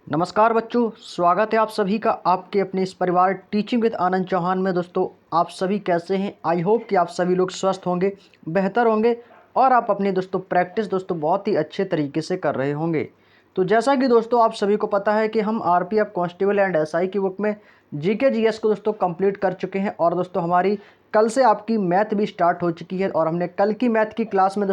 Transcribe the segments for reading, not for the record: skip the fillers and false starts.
नमस्कार बच्चों, स्वागत है आप सभी का आपके अपने इस परिवार टीचिंग विद आनंद चौहान में। दोस्तों, आप सभी कैसे हैं? आई होप कि आप सभी लोग स्वस्थ होंगे, बेहतर होंगे और आप अपनी प्रैक्टिस बहुत ही अच्छे तरीके से कर रहे होंगे। तो जैसा कि दोस्तों आप सभी को पता है कि हम आरपीएफ कांस्टेबल एंड एसआई की बुक में जीके जीएस को कंप्लीट कर चुके हैं और हमारी कल से आपकी मैथ भी स्टार्ट हो चुकी है और हमने कल की मैथ की क्लास में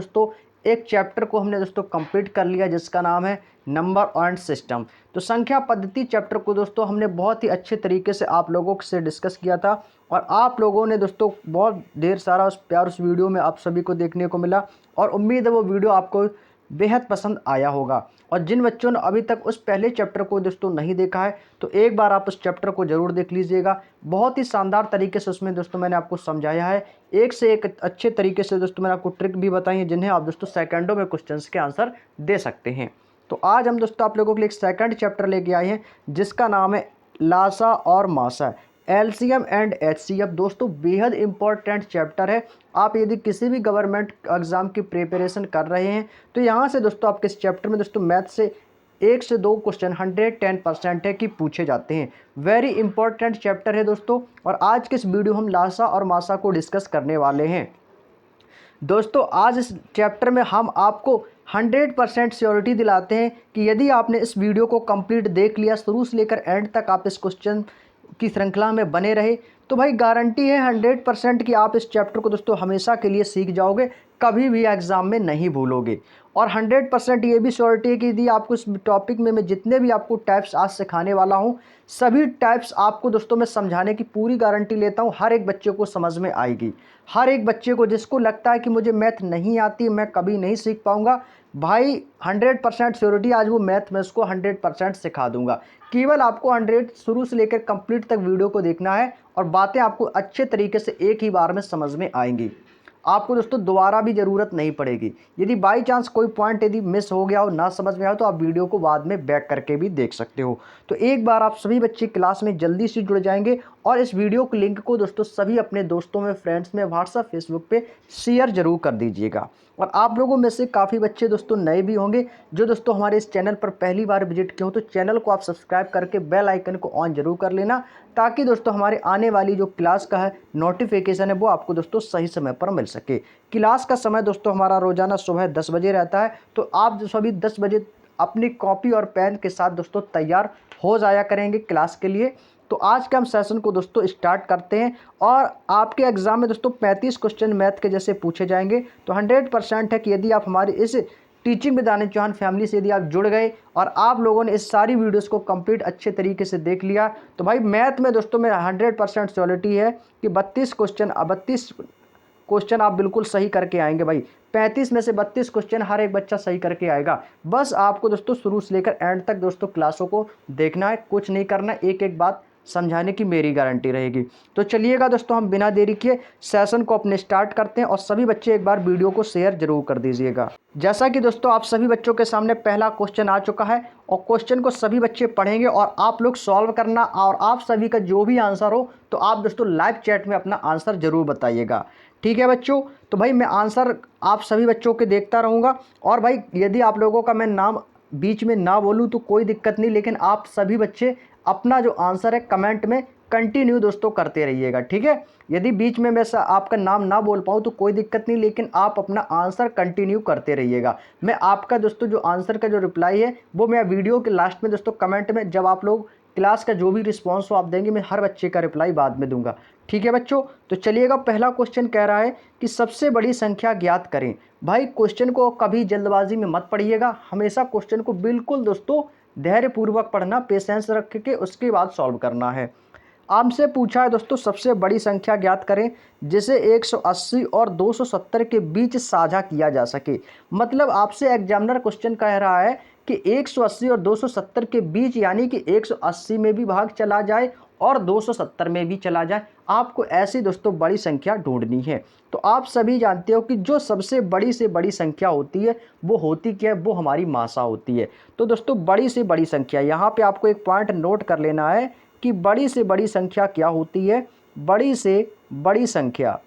एक चैप्टर को हमने कंप्लीट कर लिया जिसका नाम है नंबर एंड सिस्टम। तो संख्या पद्धति चैप्टर को हमने बहुत ही अच्छे तरीके से आप लोगों से डिस्कस किया था और आप लोगों ने बहुत ढेर सारा उस वीडियो में आप सभी को देखने को मिला और उम्मीद है वो वीडियो आपको बेहद पसंद आया होगा। और जिन बच्चों ने अभी तक उस पहले चैप्टर को नहीं देखा है तो एक बार आप उस चैप्टर को ज़रूर देख लीजिएगा। बहुत ही शानदार तरीके से उसमें मैंने आपको समझाया है, एक से एक अच्छे तरीके से मैंने आपको ट्रिक भी बताई है जिन्हें आप सेकंडों में क्वेश्चंस के आंसर दे सकते हैं। तो आज हम आप लोगों के लिए एक सेकंड चैप्टर लेके आए हैं जिसका नाम है लासा और मासा, एलसीएम एंड एचसीएफ। बेहद इंपॉर्टेंट चैप्टर है। आप यदि किसी भी गवर्नमेंट एग्जाम की प्रिपरेशन कर रहे हैं तो यहाँ से आपके इस चैप्टर में मैथ से 1 से 2 क्वेश्चन 110% है कि पूछे जाते हैं। वेरी इंपॉर्टेंट चैप्टर है और आज के इस वीडियो हम लासा और मासा को डिस्कस करने वाले हैं। आज इस चैप्टर में हम आपको 100% श्योरिटी दिलाते हैं कि यदि आपने इस वीडियो को कंप्लीट देख लिया, शुरू से लेकर एंड तक आप इस क्वेश्चन की श्रृंखला में बने रहे, तो भाई गारंटी है 100% कि आप इस चैप्टर को हमेशा के लिए सीख जाओगे, कभी भी एग्ज़ाम में नहीं भूलोगे। और 100% ये भी श्योरिटी है कि यदि आपको इस टॉपिक में मैं जितने भी आपको टाइप्स आज सिखाने वाला हूँ, सभी टाइप्स आपको मैं समझाने की पूरी गारंटी लेता हूँ, हर एक बच्चे को समझ में आएगी। हर एक बच्चे को जिसको लगता है कि मुझे मैथ नहीं आती, मैं कभी नहीं सीख पाऊँगा, भाई 100% श्योरिटी आज वो मैथ में उसको 100% सिखा दूंगा। केवल आपको 100 शुरू से लेकर कंप्लीट तक वीडियो को देखना है और बातें आपको अच्छे तरीके से एक ही बार में समझ में आएंगी। आपको दोबारा भी ज़रूरत नहीं पड़ेगी। यदि बाई चांस कोई पॉइंट यदि मिस हो गया हो, ना समझ में आया तो आप वीडियो को बाद में बैक करके भी देख सकते हो। तो एक बार आप सभी बच्चे क्लास में जल्दी से जुड़ जाएंगे और इस वीडियो के लिंक को सभी अपने दोस्तों में, फ्रेंड्स में, व्हाट्सएप, फेसबुक पे शेयर जरूर कर दीजिएगा। और आप लोगों में से काफ़ी बच्चे नए भी होंगे जो हमारे इस चैनल पर पहली बार विजिट किए हो, तो चैनल को आप सब्सक्राइब करके बेल आइकन को ऑन जरूर कर लेना ताकि हमारे आने वाली जो क्लास का है नोटिफिकेशन है वो आपको सही समय पर मिल सके। क्लास का समय हमारा रोजाना सुबह 10 बजे रहता है, तो आप सभी 10 बजे अपनी कॉपी और पेन के साथ तैयार हो जाया करेंगे क्लास के लिए। तो आज के हम सेशन को स्टार्ट करते हैं और आपके एग्जाम में 35 क्वेश्चन मैथ के जैसे पूछे जाएंगे। तो 100% है कि यदि आप हमारी इस teaching with Anand Chauhan family से यदि आप जुड़ गए और आप लोगों ने इस सारी वीडियोस को कंप्लीट अच्छे तरीके से देख लिया, तो भाई मैथ में में 100% श्योरिटी है कि 32 क्वेश्चन आप बिल्कुल सही करके आएंगे। भाई 35 में से 32 क्वेश्चन हर एक बच्चा सही करके आएगा। बस आपको शुरू से लेकर एंड तक क्लासों को देखना है, कुछ नहीं करना, एक एक बात समझाने की मेरी गारंटी रहेगी। तो चलिएगा हम बिना देरी किए सेशन को अपने स्टार्ट करते हैं और सभी बच्चे एक बार वीडियो को शेयर जरूर कर दीजिएगा। जैसा कि आप सभी बच्चों के सामने पहला क्वेश्चन आ चुका है और क्वेश्चन को सभी बच्चे पढ़ेंगे और आप लोग सॉल्व करना और आप सभी का जो भी आंसर हो तो आप लाइव चैट में अपना आंसर जरूर बताइएगा। ठीक है बच्चों, तो भाई मैं आंसर आप सभी बच्चों के देखता रहूँगा और भाई यदि आप लोगों का मैं नाम बीच में ना बोलूँ तो कोई दिक्कत नहीं, लेकिन आप सभी बच्चे अपना जो आंसर है कमेंट में कंटिन्यू करते रहिएगा। ठीक है, यदि बीच में मैं आपका नाम ना बोल पाऊँ तो कोई दिक्कत नहीं, लेकिन आप अपना आंसर कंटिन्यू करते रहिएगा। मैं आपका जो आंसर का जो रिप्लाई है वो मैं वीडियो के लास्ट में कमेंट में जब आप लोग क्लास का जो भी रिस्पॉन्स हो आप देंगे, मैं हर बच्चे का रिप्लाई बाद में दूंगा। ठीक है बच्चों, तो चलिएगा पहला क्वेश्चन कह रहा है कि सबसे बड़ी संख्या ज्ञात करें। भाई क्वेश्चन को कभी जल्दबाजी में मत पढ़िएगा, हमेशा क्वेश्चन को बिल्कुल धैर्यपूर्वक पढ़ना, पेशेंस रख के उसके बाद सॉल्व करना है। आपसे पूछा है सबसे बड़ी संख्या ज्ञात करें जिसे 180 और 270 के बीच साझा किया जा सके। मतलब आपसे एग्जामिनर क्वेश्चन कह रहा है कि 180 और 270 के बीच, यानी कि 180 में भी भाग चला जाए और 270 में भी चला जाए, आपको ऐसी बड़ी संख्या ढूंढनी है। तो आप सभी जानते हो कि जो सबसे बड़ी से बड़ी संख्या होती है वो होती क्या है, वो हमारी मासा होती है। तो बड़ी से बड़ी संख्या, यहाँ पे आपको एक पॉइंट नोट कर लेना है कि बड़ी से बड़ी संख्या क्या होती है। बड़ी से बड़ी संख्या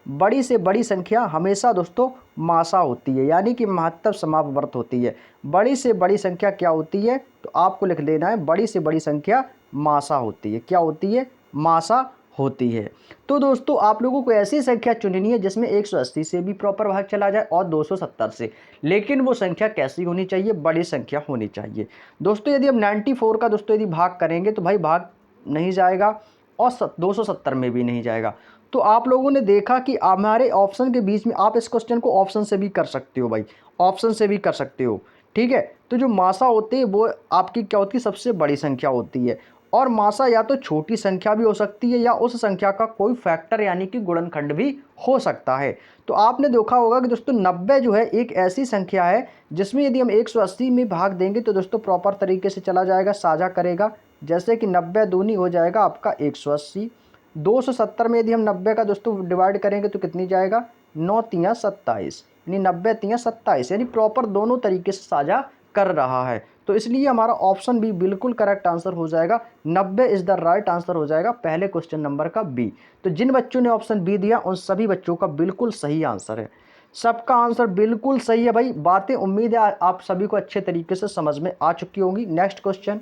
बड़ी से बड़ी संख्या हमेशा दोस्तों मासा होती है, यानी कि महत्तम समापवर्त होती है। बड़ी से बड़ी संख्या क्या होती है, तो आपको लिख देना है बड़ी से बड़ी संख्या मासा होती है। क्या होती है, मासा होती है। तो दोस्तों आप लोगों को ऐसी संख्या चुननी है जिसमें 180 से भी प्रॉपर भाग चला जाए और 270 से, लेकिन वो संख्या कैसी होनी चाहिए, बड़ी संख्या होनी चाहिए। दोस्तों यदि हम 94 का दोस्तों यदि भाग करेंगे तो भाई भाग नहीं जाएगा और 270 में भी नहीं जाएगा। तो आप लोगों ने देखा कि हमारे ऑप्शन के बीच में, आप इस क्वेश्चन को ऑप्शन से भी कर सकते हो भाई, ऑप्शन से भी कर सकते हो, ठीक है। तो जो मासा होते हैं वो आपकी क्या होती है, सबसे बड़ी संख्या होती है। और मासा या तो छोटी संख्या भी हो सकती है या उस संख्या का कोई फैक्टर यानी कि गुणनखंड भी हो सकता है। तो आपने देखा होगा कि दोस्तों 90 जो है एक ऐसी संख्या है जिसमें यदि हम 180 में भाग देंगे तो दोस्तों प्रॉपर तरीके से चला जाएगा, साझा करेगा। जैसे कि 90 दूनी हो जाएगा आपका 180, 270 में यदि हम 90 का दोस्तों डिवाइड करेंगे तो कितनी जाएगा, 9 तियाँ 27, यानी 90 तियाँ 27, यानी प्रॉपर दोनों तरीके से साझा कर रहा है। तो इसलिए हमारा ऑप्शन बी बिल्कुल करेक्ट आंसर हो जाएगा। 90 इज द राइट आंसर हो जाएगा पहले क्वेश्चन नंबर का बी। तो जिन बच्चों ने ऑप्शन बी दिया उन सभी बच्चों का बिल्कुल सही आंसर है, सबका आंसर बिल्कुल सही है भाई। बातें उम्मीद है आप सभी को अच्छे तरीके से समझ में आ चुकी होंगी। नेक्स्ट क्वेश्चन,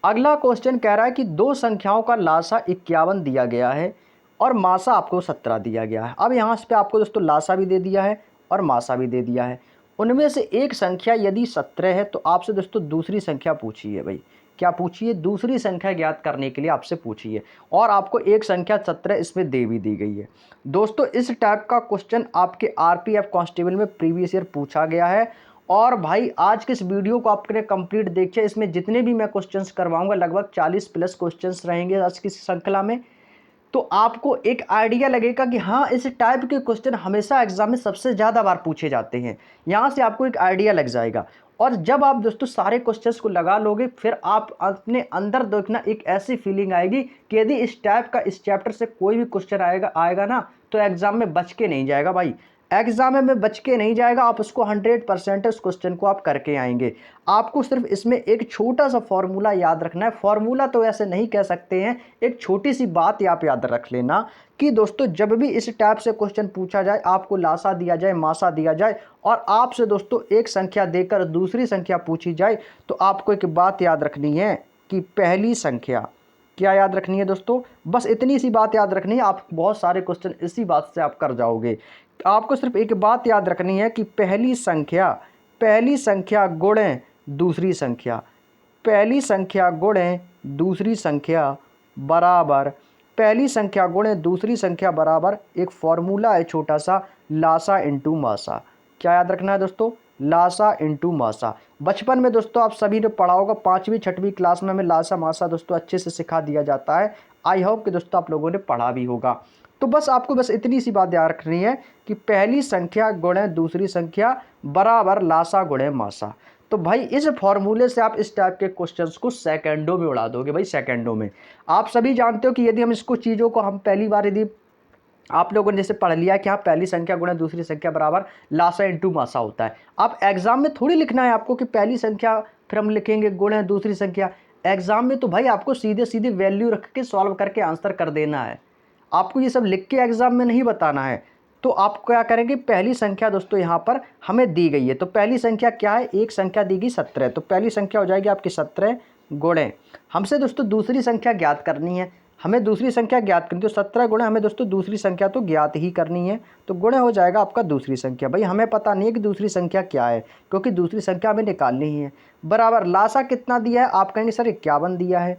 अगला क्वेश्चन कह रहा है कि दो संख्याओं का लासा 51 दिया गया है और मासा आपको 17 दिया गया है। अब यहाँ पे आपको दोस्तों लासा भी दे दिया है और मासा भी दे दिया है। उनमें से एक संख्या यदि 17 है तो आपसे दोस्तों दूसरी संख्या पूछी है भाई। क्या पूछिए, दूसरी संख्या ज्ञात करने के लिए आपसे पूछी है और आपको एक संख्या 17 इसमें दे भी दी गई है। दोस्तों इस टाइप का क्वेश्चन आपके आरपीएफ कांस्टेबल में प्रीवियस ईयर पूछा गया है। और भाई आज के इस वीडियो को आपने कंप्लीट देखिए, इसमें जितने भी मैं क्वेश्चंस करवाऊंगा लगभग 40 प्लस क्वेश्चंस रहेंगे आज की श्रृंखला में। तो आपको एक आइडिया लगेगा कि हाँ इस टाइप के क्वेश्चन हमेशा एग्जाम में सबसे ज़्यादा बार पूछे जाते हैं। यहाँ से आपको एक आइडिया लग जाएगा और जब आप दोस्तों सारे क्वेश्चंस को लगा लोगे फिर आप अपने अंदर देखना एक ऐसी फीलिंग आएगी कि यदि इस टाइप का इस चैप्टर से कोई भी क्वेश्चन आएगा ना तो एग्जाम में बच के नहीं जाएगा भाई। एग्जाम में बच के नहीं जाएगा, आप उसको 100% उस क्वेश्चन को आप करके आएंगे। आपको सिर्फ इसमें एक छोटा सा फॉर्मूला याद रखना है, फॉर्मूला तो ऐसे नहीं कह सकते हैं, एक छोटी सी बात आप याद रख लेना कि दोस्तों जब भी इस टाइप से क्वेश्चन पूछा जाए, आपको लासा दिया जाए, मासा दिया जाए और आपसे दोस्तों एक संख्या देकर दूसरी संख्या पूछी जाए तो आपको एक बात याद रखनी है कि पहली संख्या, क्या याद रखनी है दोस्तों, बस इतनी सी बात याद रखनी है। आप बहुत सारे क्वेश्चन इसी बात से आप कर जाओगे। आपको सिर्फ एक बात याद रखनी है कि पहली संख्या गुणे दूसरी संख्या, पहली संख्या गुणे दूसरी संख्या बराबर, पहली संख्या गुणे दूसरी संख्या बराबर एक फॉर्मूला है छोटा सा, लासा इंटू मासा। क्या याद रखना है दोस्तों, लासा इंटू मासा। बचपन में दोस्तों आप सभी ने पढ़ा होगा, 5वीं 6वीं क्लास में हमें लासा मासा दोस्तों अच्छे से सिखा दिया जाता है। आई होप कि दोस्तों आप लोगों ने पढ़ा भी होगा। तो बस आपको बस इतनी सी बात याद रखनी है कि पहली संख्या गुणे दूसरी संख्या बराबर लासा गुणे मासा। तो भाई इस फॉर्मूले से आप इस टाइप के क्वेश्चंस को सेकंडों में उड़ा दोगे भाई, सेकंडों में। आप सभी जानते हो कि यदि हम इसको चीज़ों को हम पहली बार यदि आप लोगों ने जैसे पढ़ लिया कि हाँ पहली संख्या गुणा दूसरी संख्या बराबर लासा इंटू मासा होता है। आप एग्जाम में थोड़ी लिखना है आपको कि पहली संख्या फिर हम लिखेंगे गुणा दूसरी संख्या। एग्जाम में तो भाई आपको सीधे सीधे वैल्यू रख के सॉल्व करके आंसर कर देना है, आपको ये सब लिख के एग्जाम में नहीं बताना है। तो आप क्या करेंगे, पहली संख्या दोस्तों यहाँ पर हमें दी गई है, तो पहली संख्या क्या है, एक संख्या दी गई 17, तो पहली संख्या हो जाएगी आपकी 17 गुणे, हमसे दोस्तों दूसरी संख्या ज्ञात करनी है, हमें दूसरी संख्या ज्ञात करनी, तो 17 गुणे हमें दोस्तों दूसरी संख्या तो ज्ञात ही करनी है, तो गुणे हो जाएगा आपका दूसरी संख्या। भाई हमें पता नहीं है कि दूसरी संख्या क्या है क्योंकि दूसरी संख्या हमें निकालनी ही है। बराबर लासा कितना दिया है, आप कहेंगे सर 51 दिया है।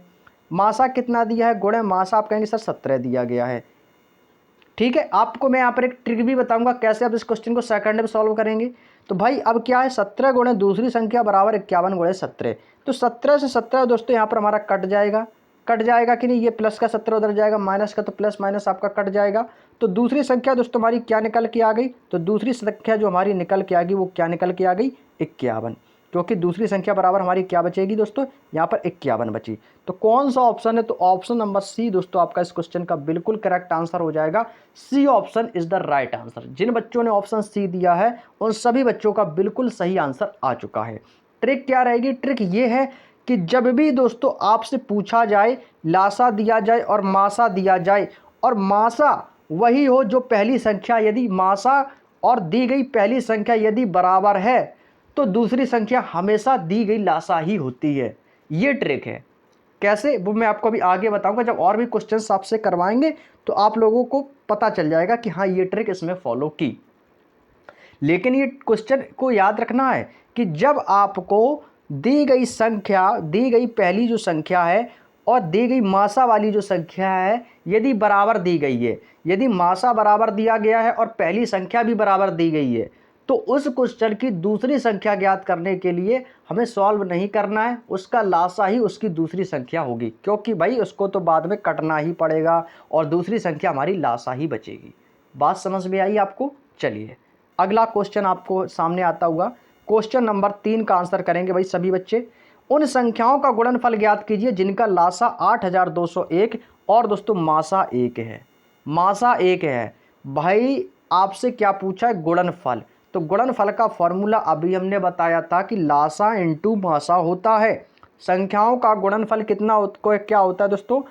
मासा कितना दिया है, गुणे मासा आप कहेंगे सर 17 दिया गया है। ठीक है, आपको मैं यहाँ पर एक ट्रिक भी बताऊंगा कैसे आप इस क्वेश्चन को सेकंड में सॉल्व करेंगे। तो भाई अब क्या है, 17 गुणे दूसरी संख्या बराबर 51 गुणे 17, तो 17 से 17 दोस्तों यहाँ पर हमारा कट जाएगा कि नहीं, ये प्लस का 17 उधर जाएगा, माइनस का तो प्लस माइनस आपका कट जाएगा। तो दूसरी संख्या दोस्तों हमारी क्या निकल के आ गई, तो दूसरी संख्या जो हमारी निकल के आ गई वो क्या निकल के आ गई, 51, क्योंकि दूसरी संख्या बराबर हमारी क्या बचेगी दोस्तों, यहाँ पर 51 बची। तो कौन सा ऑप्शन है, तो ऑप्शन नंबर सी दोस्तों आपका इस क्वेश्चन का बिल्कुल करेक्ट आंसर हो जाएगा। C option is the right answer. जिन बच्चों ने ऑप्शन सी दिया है उन सभी बच्चों का बिल्कुल सही आंसर आ चुका है। ट्रिक क्या रहेगी, ट्रिक ये है कि जब भी दोस्तों आपसे पूछा जाए, लासा दिया जाए और मासा दिया जाए और मासा वही हो जो पहली संख्या यदि मासा और दी गई पहली संख्या यदि बराबर है तो दूसरी संख्या हमेशा दी गई लासा ही होती है। ये ट्रिक है। कैसे वो मैं आपको अभी आगे बताऊंगा, जब और भी क्वेश्चंस आपसे करवाएंगे तो आप लोगों को पता चल जाएगा कि हाँ ये ट्रिक इसमें फॉलो की। लेकिन ये क्वेश्चन को याद रखना है कि जब आपको दी गई संख्या, दी गई पहली जो संख्या है और दी गई मासा वाली जो संख्या है यदि बराबर दी गई है, यदि मासा बराबर दिया गया है और पहली संख्या भी बराबर दी गई है, तो उस क्वेश्चन की दूसरी संख्या ज्ञात करने के लिए हमें सॉल्व नहीं करना है, उसका लासा ही उसकी दूसरी संख्या होगी, क्योंकि भाई उसको तो बाद में कटना ही पड़ेगा और दूसरी संख्या हमारी लासा ही बचेगी। बात समझ में आई आपको? चलिए अगला क्वेश्चन आपको सामने आता हुआ, क्वेश्चन नंबर 3 का आंसर करेंगे भाई सभी बच्चे। उन संख्याओं का गुणनफल ज्ञात कीजिए जिनका लासा 8201 और दोस्तों मासा 1 है। मासा 1 है भाई, आपसे क्या पूछा है? गुणनफल। तो गुणनफल का फॉर्मूला अभी हमने बताया था कि लासा इंटू मासा होता है। संख्याओं का गुणनफल कितना क्या होता है दोस्तों?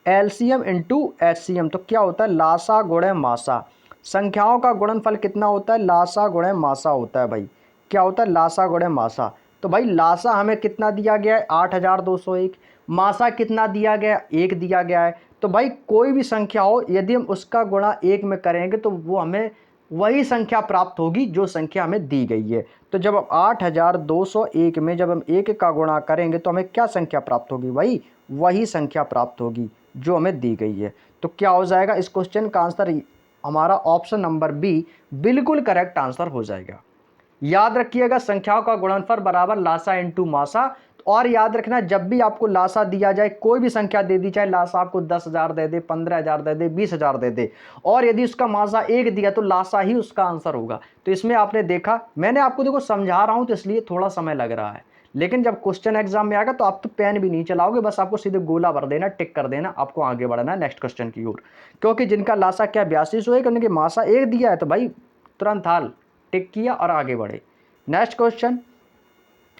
LCM into HCM. तो क्या होता है? लासा गुणे मासा। संख्याओं का गुणनफल कितना होता है? लासा गुणे मासा होता है भाई। क्या होता है? लासा गुणे मासा। तो भाई लासा हमें कितना दिया गया है? 8201। मासा कितना दिया गया? 1 दिया गया है। तो भाई कोई भी संख्या हो यदि हम उसका गुणा 1 में करेंगे तो वो हमें वही संख्या प्राप्त होगी जो संख्या हमें दी गई है। तो जब हम 8201 में जब हम 1 का गुणा करेंगे तो हमें क्या संख्या प्राप्त होगी? भाई वही संख्या प्राप्त होगी जो हमें दी गई है। तो क्या हो जाएगा? इस क्वेश्चन का आंसर हमारा ऑप्शन नंबर बी बिल्कुल करेक्ट आंसर हो जाएगा। याद रखिएगा संख्याओं का गुणनफल बराबर लासा इंटू मासा। और याद रखना जब भी आपको लासा दिया जाए, कोई भी संख्या दे दी, चाहे लासा आपको 10,000 दे दे, 15,000 दे दे, 20,000 दे दे, और यदि उसका मासा 1 दिया तो लासा ही उसका आंसर होगा। तो इसमें आपने देखा, मैंने आपको देखो समझा रहा हूं तो इसलिए थोड़ा समय लग रहा है, लेकिन जब क्वेश्चन एग्जाम में आएगा तो आप तो पेन भी नहीं चलाओगे, बस आपको सीधे गोला भर देना, टिक कर देना, आपको आगे बढ़ना है नेक्स्ट क्वेश्चन की ओर। क्योंकि जिनका लासा क्या 82 है, उनके मासा 1 दिया है तो भाई तुरंत हाल टिक किया और आगे बढ़े। नेक्स्ट क्वेश्चन,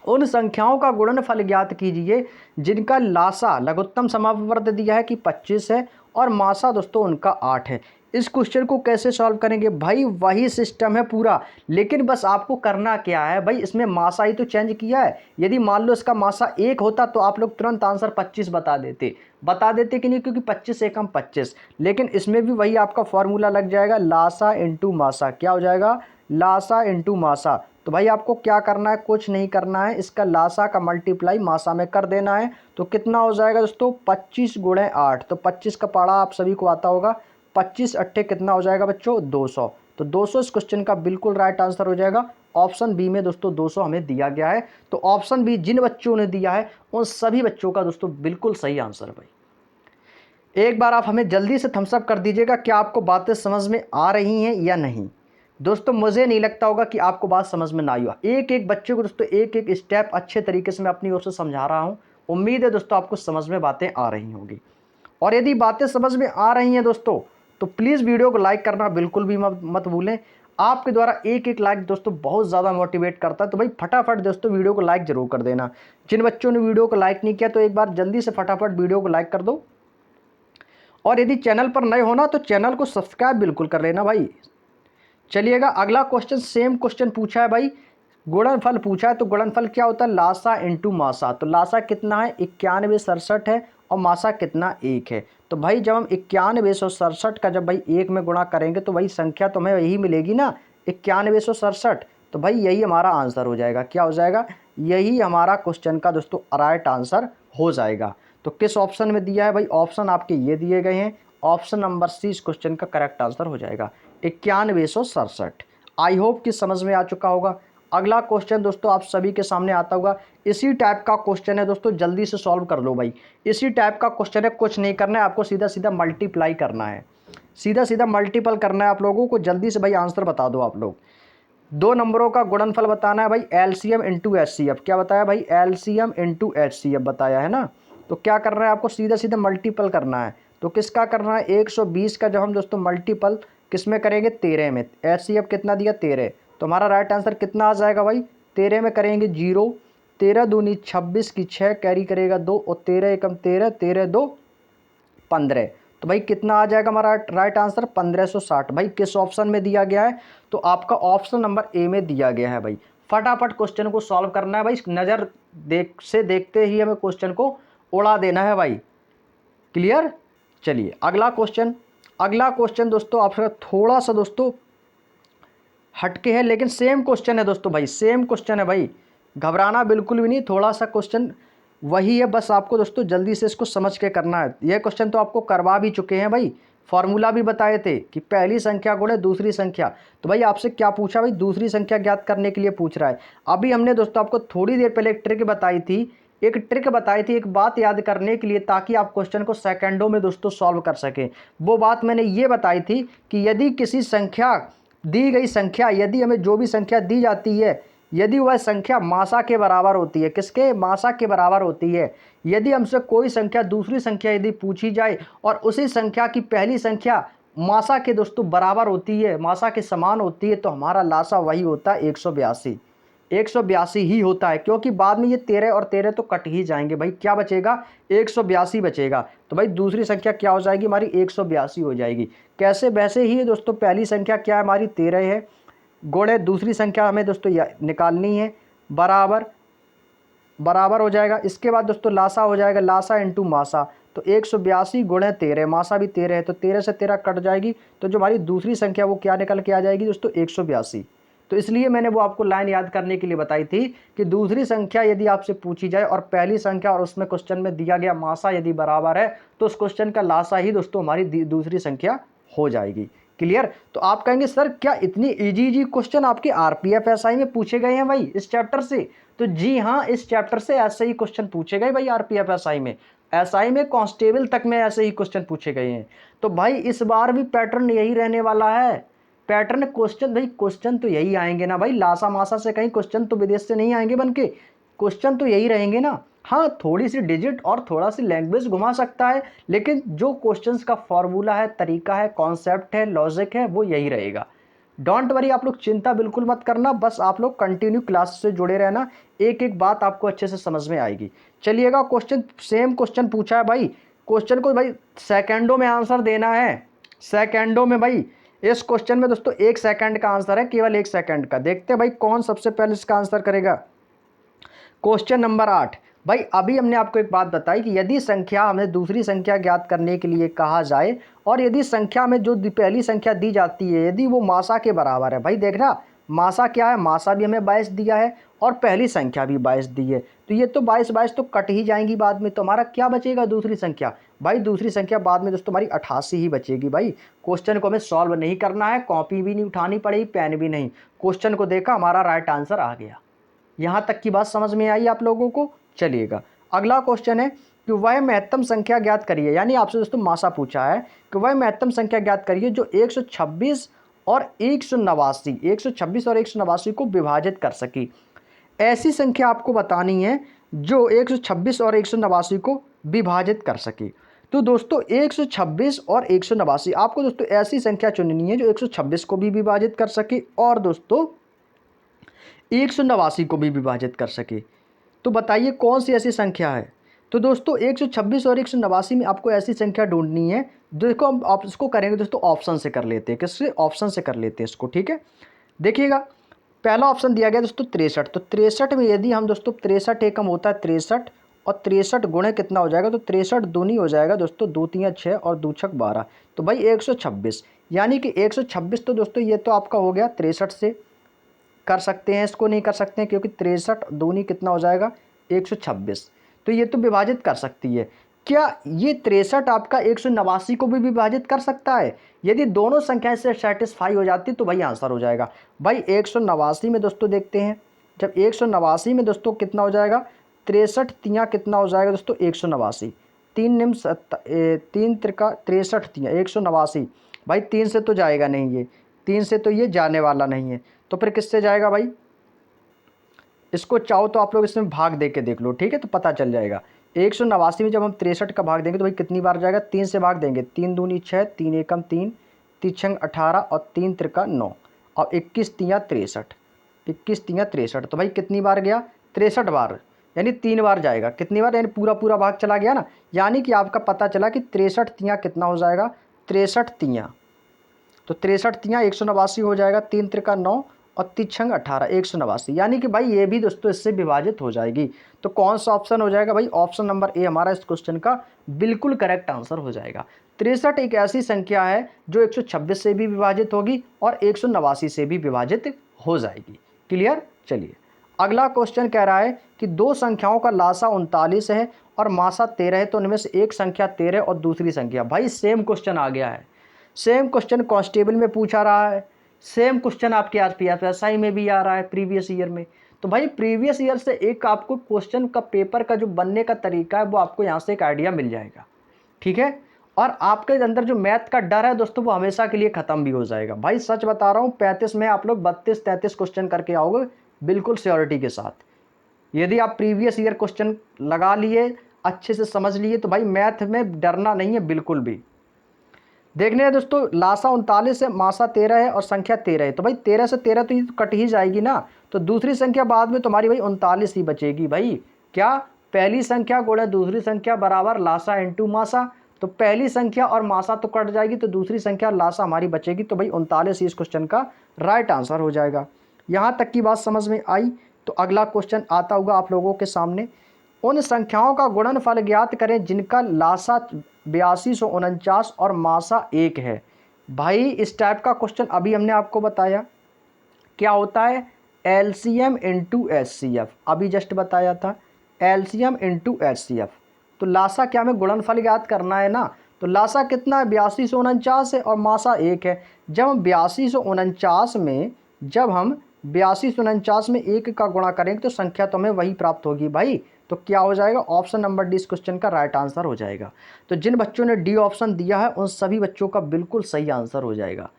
उन संख्याओं का गुणनफल ज्ञात कीजिए जिनका लासा लघुत्तम समापवर्त दिया है कि 25 है और मासा दोस्तों उनका 8 है। इस क्वेश्चन को कैसे सॉल्व करेंगे? भाई वही सिस्टम है पूरा, लेकिन बस आपको करना क्या है भाई, इसमें मासा ही तो चेंज किया है। यदि मान लो इसका मासा 1 होता तो आप लोग तुरंत आंसर 25 बता देते कि नहीं, क्योंकि 25 एकम 25। लेकिन इसमें भी वही आपका फॉर्मूला लग जाएगा, लासा इंटू मासा। क्या हो जाएगा? लासा इंटू मासा। तो भाई आपको क्या करना है? कुछ नहीं करना है, इसका लासा का मल्टीप्लाई मासा में कर देना है। तो कितना हो जाएगा दोस्तों? 25 गुणे 8। तो 25 का पढ़ा आप सभी को आता होगा। 25 अट्ठे कितना हो जाएगा बच्चों? 200। तो 200 इस क्वेश्चन का बिल्कुल राइट आंसर हो जाएगा। ऑप्शन बी में दोस्तों 200 हमें दिया गया है। तो ऑप्शन बी जिन बच्चों ने दिया है उन सभी बच्चों का दोस्तों बिल्कुल सही आंसर है भाई। एक बार आप हमें जल्दी से थम्स अप कर दीजिएगा, क्या आपको बातें समझ में आ रही हैं या नहीं। दोस्तों मुझे नहीं लगता होगा कि आपको बात समझ में ना आई हो। एक एक बच्चे को दोस्तों एक एक स्टेप अच्छे तरीके से मैं अपनी ओर से समझा रहा हूं। उम्मीद है दोस्तों आपको समझ में बातें आ रही होंगी। और यदि बातें समझ में आ रही हैं दोस्तों तो प्लीज़ वीडियो को लाइक करना बिल्कुल भी मत भूलें। आपके द्वारा एक एक लाइक दोस्तों बहुत ज़्यादा मोटिवेट करता है, तो भाई फटाफट दोस्तों वीडियो को लाइक जरूर कर देना। जिन बच्चों ने वीडियो को लाइक नहीं किया तो एक बार जल्दी से फटाफट वीडियो को लाइक कर दो। और यदि चैनल पर नए होना तो चैनल को सब्सक्राइब बिल्कुल कर लेना भाई। चलिएगा अगला क्वेश्चन, सेम क्वेश्चन पूछा है भाई, गुणनफल पूछा है। तो गुणनफल क्या होता है? लासा इंटू मासा। तो लासा कितना है? 9167 है और मासा कितना? 1 है। तो भाई जब हम 9167 का जब भाई 1 में गुणा करेंगे तो भाई संख्या तो हमें यही मिलेगी ना, 9167। तो भाई यही हमारा आंसर हो जाएगा। क्या हो जाएगा? यही हमारा क्वेश्चन का दोस्तों राइट आंसर हो जाएगा। तो किस ऑप्शन में दिया है भाई? ऑप्शन आपके ये दिए गए हैं। ऑप्शन नंबर सी इस क्वेश्चन का करेक्ट आंसर हो जाएगा, 9167। आई होप कि समझ में आ चुका होगा। अगला क्वेश्चन दोस्तों आप सभी के सामने आता होगा, इसी टाइप का क्वेश्चन है दोस्तों, जल्दी से सॉल्व कर लो भाई। इसी टाइप का क्वेश्चन है, कुछ नहीं करना है आपको, सीधा सीधा मल्टीप्लाई करना है, सीधा सीधा मल्टीपल करना है आप लोगों को। जल्दी से भाई आंसर बता दो आप लोग। 2 नंबरों का गुणनफल बताना है भाई, एलसीएम इंटू एचसीएफ। क्या बताया भाई? एलसीएम इंटू एचसीएफ बताया है ना। तो क्या करना है आपको? सीधा सीधा मल्टीपल करना है। तो किसका करना है? 120 का जब हम दोस्तों मल्टीपल किस में करेंगे? 13 में। एचसीएफ कितना दिया? 13। तो हमारा राइट आंसर कितना आ जाएगा भाई? 13 में करेंगे 0, 13 दूनी 26 की 6 कैरी करेगा 2 और 13 एकम 13, 13 2 15। तो भाई कितना आ जाएगा हमारा राइट आंसर 1560। भाई किस ऑप्शन में दिया गया है? तो आपका ऑप्शन नंबर ए में दिया गया है। भाई फटाफट क्वेश्चन को सॉल्व करना है भाई, नज़र देखते ही हमें क्वेश्चन को उड़ा देना है भाई। क्लियर? चलिए अगला क्वेश्चन दोस्तों आपका थोड़ा सा दोस्तों हटके है, लेकिन सेम क्वेश्चन है दोस्तों। भाई सेम क्वेश्चन है भाई, घबराना बिल्कुल भी नहीं, थोड़ा सा क्वेश्चन वही है, बस आपको दोस्तों जल्दी से इसको समझ के करना है। यह क्वेश्चन तो आपको करवा भी चुके हैं भाई, फॉर्मूला भी बताए थे कि पहली संख्या गुणे दूसरी संख्या। तो भाई आपसे क्या पूछा भाई? दूसरी संख्या ज्ञात करने के लिए पूछ रहा है। अभी हमने दोस्तों आपको थोड़ी देर पहले एक ट्रिक बताई थी, एक बात याद करने के लिए, ताकि आप क्वेश्चन को सेकंडों में दोस्तों सॉल्व कर सकें। वो बात मैंने ये बताई थी कि यदि किसी संख्या, दी गई संख्या, यदि हमें जो भी संख्या दी जाती है, यदि वह संख्या मासा के बराबर होती है, किसके? मासा के बराबर होती है। यदि हमसे कोई संख्या, दूसरी संख्या यदि पूछी जाए और उसी संख्या की पहली संख्या मासा के दोस्तों बराबर होती है, मासा के समान होती है, तो हमारा लासा वही होता है 182। 182 ही होता है, क्योंकि बाद में ये 13 और 13 तो कट ही जाएंगे भाई। क्या बचेगा? 182 बचेगा। तो भाई दूसरी संख्या क्या हो जाएगी हमारी? 182 हो जाएगी। कैसे? वैसे ही दोस्तों पहली संख्या क्या है हमारी? 13 है, गुणे दूसरी संख्या हमें दोस्तों निकालनी है, बराबर हो जाएगा। इसके बाद दोस्तों लासा हो जाएगा, लासा इंटू मासा। तो 182 गुणे 13, मासा भी 13 है, तो 13 से 13 कट जाएगी। तो जो हमारी दूसरी संख्या वो क्या निकल के आ जाएगी दोस्तों? 182। तो इसलिए मैंने वो आपको लाइन याद करने के लिए बताई थी कि दूसरी संख्या यदि आपसे पूछी जाए और पहली संख्या और उसमें क्वेश्चन में दिया गया मासा यदि बराबर है, तो उस क्वेश्चन का लासा ही दोस्तों हमारी दूसरी संख्या हो जाएगी। क्लियर? तो आप कहेंगे सर क्या इतनी इजी क्वेश्चन आपके आरपीएफ एसआई में पूछे गए हैं भाई इस चैप्टर से? तो जी हाँ, इस चैप्टर से ऐसे ही क्वेश्चन पूछे गए भाई आरपीएफ एसआई में। एसआई में कांस्टेबल तक में ऐसे ही क्वेश्चन पूछे गए हैं। तो भाई इस बार भी पैटर्न यही रहने वाला है। पैटर्न क्वेश्चन, भाई क्वेश्चन तो यही आएंगे ना भाई, लासा मासा से कहीं क्वेश्चन तो विदेश से नहीं आएंगे बनके, क्वेश्चन तो यही रहेंगे ना। हाँ, थोड़ी सी डिजिट और थोड़ा सी लैंग्वेज घुमा सकता है, लेकिन जो क्वेश्चंस का फॉर्मूला है, तरीका है, कॉन्सेप्ट है, लॉजिक है, वो यही रहेगा। डोंट वरी, आप लोग चिंता बिल्कुल मत करना, बस आप लोग कंटिन्यू क्लास से जुड़े रहना, एक एक बात आपको अच्छे से समझ में आएगी। चलिएगा, क्वेश्चन सेम क्वेश्चन पूछा है भाई, क्वेश्चन को भाई सेकंडों में आंसर देना है, सेकंडों में भाई। इस क्वेश्चन में दोस्तों 1 सेकंड का आंसर है, केवल 1 सेकंड का। देखते हैं भाई कौन सबसे पहले इसका आंसर करेगा। Question number 8। भाई अभी हमने आपको एक बात बताई कि यदि संख्या, हमें दूसरी संख्या ज्ञात करने के लिए कहा जाए और यदि संख्या में जो पहली संख्या दी जाती है यदि वो मासा के बराबर है, भाई देखना मासा क्या है, मासा भी हमें 22 दिया है और पहली संख्या भी 22 दी है, तो ये तो 22 तो कट ही जाएंगी बाद में, तो हमारा क्या बचेगा? दूसरी संख्या। भाई दूसरी संख्या बाद में दोस्तों हमारी 88 ही बचेगी। भाई क्वेश्चन को हमें सॉल्व नहीं करना है, कॉपी भी नहीं उठानी पड़ेगी, पेन भी नहीं, क्वेश्चन को देखा, हमारा राइट आंसर आ गया। यहाँ तक की बात समझ में आई आप लोगों को? चलिएगा, अगला क्वेश्चन है कि वह महत्तम संख्या ज्ञात करिए, यानी आपसे दोस्तों मासा पूछा है कि वह महत्तम संख्या ज्ञात करिए जो 126 और 189 को विभाजित कर सकी। ऐसी संख्या आपको बतानी है जो 126 और 189 को विभाजित कर सके। तो दोस्तों 126 और 189 आपको दोस्तों ऐसी संख्या चुननी है जो 126 को भी विभाजित कर सके और दोस्तों 189 को भी विभाजित कर सके। तो बताइए कौन सी ऐसी संख्या है? तो दोस्तों 126 और 189 में आपको ऐसी संख्या ढूंढनी है। देखो हम आप इसको करेंगे दोस्तों ऑप्शन से कर लेते हैं, किससे? ऑप्शन से कर लेते हैं इसको, ठीक है। देखिएगा, पहला ऑप्शन दिया गया दोस्तों 63, तो 63 में यदि हम दोस्तों 63 एकम होता है 63 और 63 गुणे कितना हो जाएगा? तो 63 दूनी हो जाएगा दोस्तों, 2 3 6 और 2 6 12, तो भाई 126, यानी कि 126 तो दोस्तों ये तो आपका हो गया 63 से कर सकते हैं, इसको नहीं कर सकते हैं क्योंकि 63 दूनी कितना हो जाएगा? 126, तो ये तो विभाजित कर सकती है। क्या ये 63 आपका 189 को भी विभाजित कर सकता है? यदि दोनों संख्याएं से सेटिस्फाई हो जाती तो भाई आंसर हो जाएगा। भाई 189 में दोस्तों देखते हैं, जब 189 में दोस्तों कितना हो जाएगा? 63 तियाँ कितना हो जाएगा दोस्तों? 189, 3 निम 3 त्रिका 63 तियाँ 189, भाई 3 से तो जाएगा नहीं, ये 3 से तो ये जाने वाला नहीं है, तो फिर किससे जाएगा भाई? इसको चाहो तो आप लोग इसमें भाग दे के देख लो, ठीक है, तो पता चल जाएगा। 189 में जब हम 63 का भाग देंगे तो भाई कितनी बार जाएगा? 3 से भाग देंगे, 3 दूनी 6, 3 एकम 3, 3 छंग 18 और 3 त्रिका 9 और 21 तियाँ 63, 21 तियाँ 63, तो भाई कितनी बार गया? 63 बार। यानी 3 बार जाएगा। कितनी बार? यानी पूरा पूरा भाग चला गया ना, यानी कि आपका पता चला कि 63 तियाँ कितना हो जाएगा? 63 तियाँ। तो 63 तियाँ 189 हो जाएगा, 3 त्रिका 9 और 3 छंग 18, 189। यानी कि भाई ये भी दोस्तों इससे विभाजित हो जाएगी। तो कौन सा ऑप्शन हो जाएगा भाई? ऑप्शन नंबर ए हमारा इस क्वेश्चन का बिल्कुल करेक्ट आंसर हो जाएगा। 63 एक ऐसी संख्या है जो 126 से भी विभाजित होगी और 189 से भी विभाजित हो जाएगी। क्लियर? चलिए अगला क्वेश्चन कह रहा है कि दो संख्याओं का लासा 39 है और मासा 13 है, तो उनमें से एक संख्या 13 और दूसरी संख्या। भाई सेम क्वेश्चन आ गया है, सेम क्वेश्चन कांस्टेबल में पूछा रहा है, सेम क्वेश्चन आपके आरपीएफएसआई में भी आ रहा है प्रीवियस ईयर में। तो भाई प्रीवियस ईयर से एक आपको क्वेश्चन का पेपर का जो बनने का तरीका है वो आपको यहाँ से एक आइडिया मिल जाएगा, ठीक है। और आपके अंदर जो मैथ का डर है दोस्तों वो हमेशा के लिए खत्म भी हो जाएगा। भाई सच बता रहा हूँ 35 में आप लोग 32-33 क्वेश्चन करके आओगे बिल्कुल श्योरिटी के साथ। यदि आप प्रीवियस ईयर क्वेश्चन लगा लिए, अच्छे से समझ लिए, तो भाई मैथ में डरना नहीं है बिल्कुल भी। देखने हैं दोस्तों, लासा 39 है, मासा 13 है और संख्या 13 है। तो भाई 13 से 13 तो ये तो कट ही जाएगी ना, तो दूसरी संख्या बाद में तुम्हारी भाई 39 ही बचेगी। भाई क्या? पहली संख्या गुणा दूसरी संख्या बराबर लासा इंटू मासा। तो पहली संख्या और मासा तो कट जाएगी, तो दूसरी संख्या लासा हमारी बचेगी। तो भाई 39 ही इस क्वेश्चन का राइट आंसर हो जाएगा। यहाँ तक की बात समझ में आई। तो अगला क्वेश्चन आता होगा आप लोगों के सामने। उन संख्याओं का गुणनफल ज्ञात करें जिनका लासा 8249 और मासा 1 है। भाई इस टाइप का क्वेश्चन अभी हमने आपको बताया क्या होता है, एलसीएम इंटू एचसीएफ, अभी जस्ट बताया था, एलसीएम इंटू एचसीएफ। तो लासा क्या हमें गुणनफल ज्ञात करना है ना, तो लासा कितना है? 8249 है और मासा 1 है। जब हम 8249 में 1 का गुणा करेंगे तो संख्या तो हमें वही प्राप्त होगी भाई। तो क्या हो जाएगा? ऑप्शन नंबर डी इस क्वेश्चन का राइट आंसर हो जाएगा। तो जिन बच्चों ने डी ऑप्शन दिया है उन सभी बच्चों का बिल्कुल सही आंसर हो जाएगा।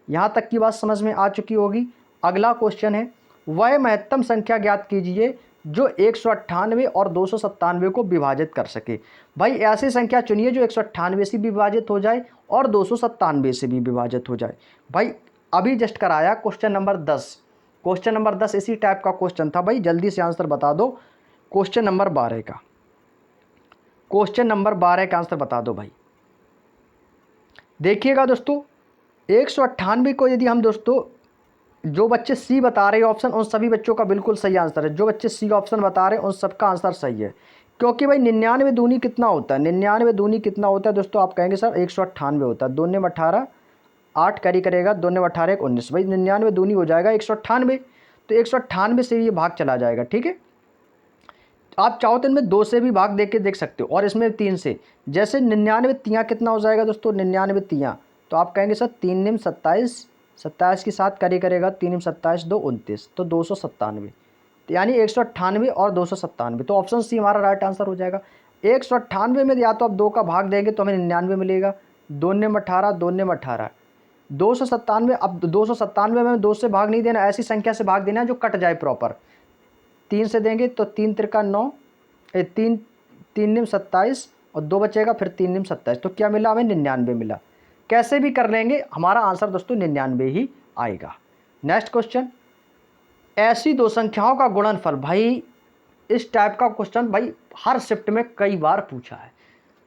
यहाँ तक की बात समझ में आ चुकी होगी। अगला क्वेश्चन है, वह महत्तम संख्या ज्ञात कीजिए जो 198 और 297 को विभाजित कर सके। भाई ऐसी संख्या चुनिए जो 198 से भी विभाजित हो जाए और 297 से भी विभाजित हो जाए। भाई अभी जस्ट कराया क्वेश्चन नंबर 10, क्वेश्चन नंबर 10 इसी टाइप का क्वेश्चन था। भाई जल्दी से आंसर बता दो क्वेश्चन नंबर 12 का, क्वेश्चन नंबर 12 का आंसर बता दो भाई। देखिएगा दोस्तों 198 को यदि हम दोस्तों, जो बच्चे सी बता रहे हैं ऑप्शन, उन सभी बच्चों का बिल्कुल सही आंसर है। जो बच्चे सी ऑप्शन बता रहे हैं उन सबका आंसर सही है, क्योंकि भाई 99 दूनी कितना होता है? 99 दूनी कितना होता है दोस्तों? आप कहेंगे सर 198 होता है। 2 में 18, 8 कैरी करेगा, 2 में 18 19। भाई 99 दूनी हो जाएगा 198, तो 198 से ये भाग चला जाएगा, ठीक है। आप चाहो तो इनमें 2 से भी भाग दे के देख सकते हो और इसमें 3 से। जैसे 99 तियाँ कितना हो जाएगा दोस्तों? 99 तियाँ, तो आप कहेंगे सर 3 निम 27, 27 के साथ कैरी करेगा, 3 निम 27 2 29, तो 297। तो यानी 198 और 297, तो ऑप्शन सी हमारा राइट आंसर हो जाएगा। 198 में या तो आप 2 का भाग देंगे तो हमें 99 मिलेगा, 2 निम 18, 2 निम 18, 297। अब 297 में 2 से भाग नहीं देना, ऐसी संख्या से भाग देना है जो कट जाए प्रॉपर। 3 से देंगे तो 3 त्रिका 9, 3 निम 27 और 2 बचेगा, फिर 3 निम 27, तो क्या मिला हमें? 99 मिला। कैसे भी कर लेंगे हमारा आंसर दोस्तों 99 ही आएगा। नेक्स्ट क्वेश्चन, ऐसी दो संख्याओं का गुणनफल। भाई इस टाइप का क्वेश्चन भाई हर शिफ्ट में कई बार पूछा है।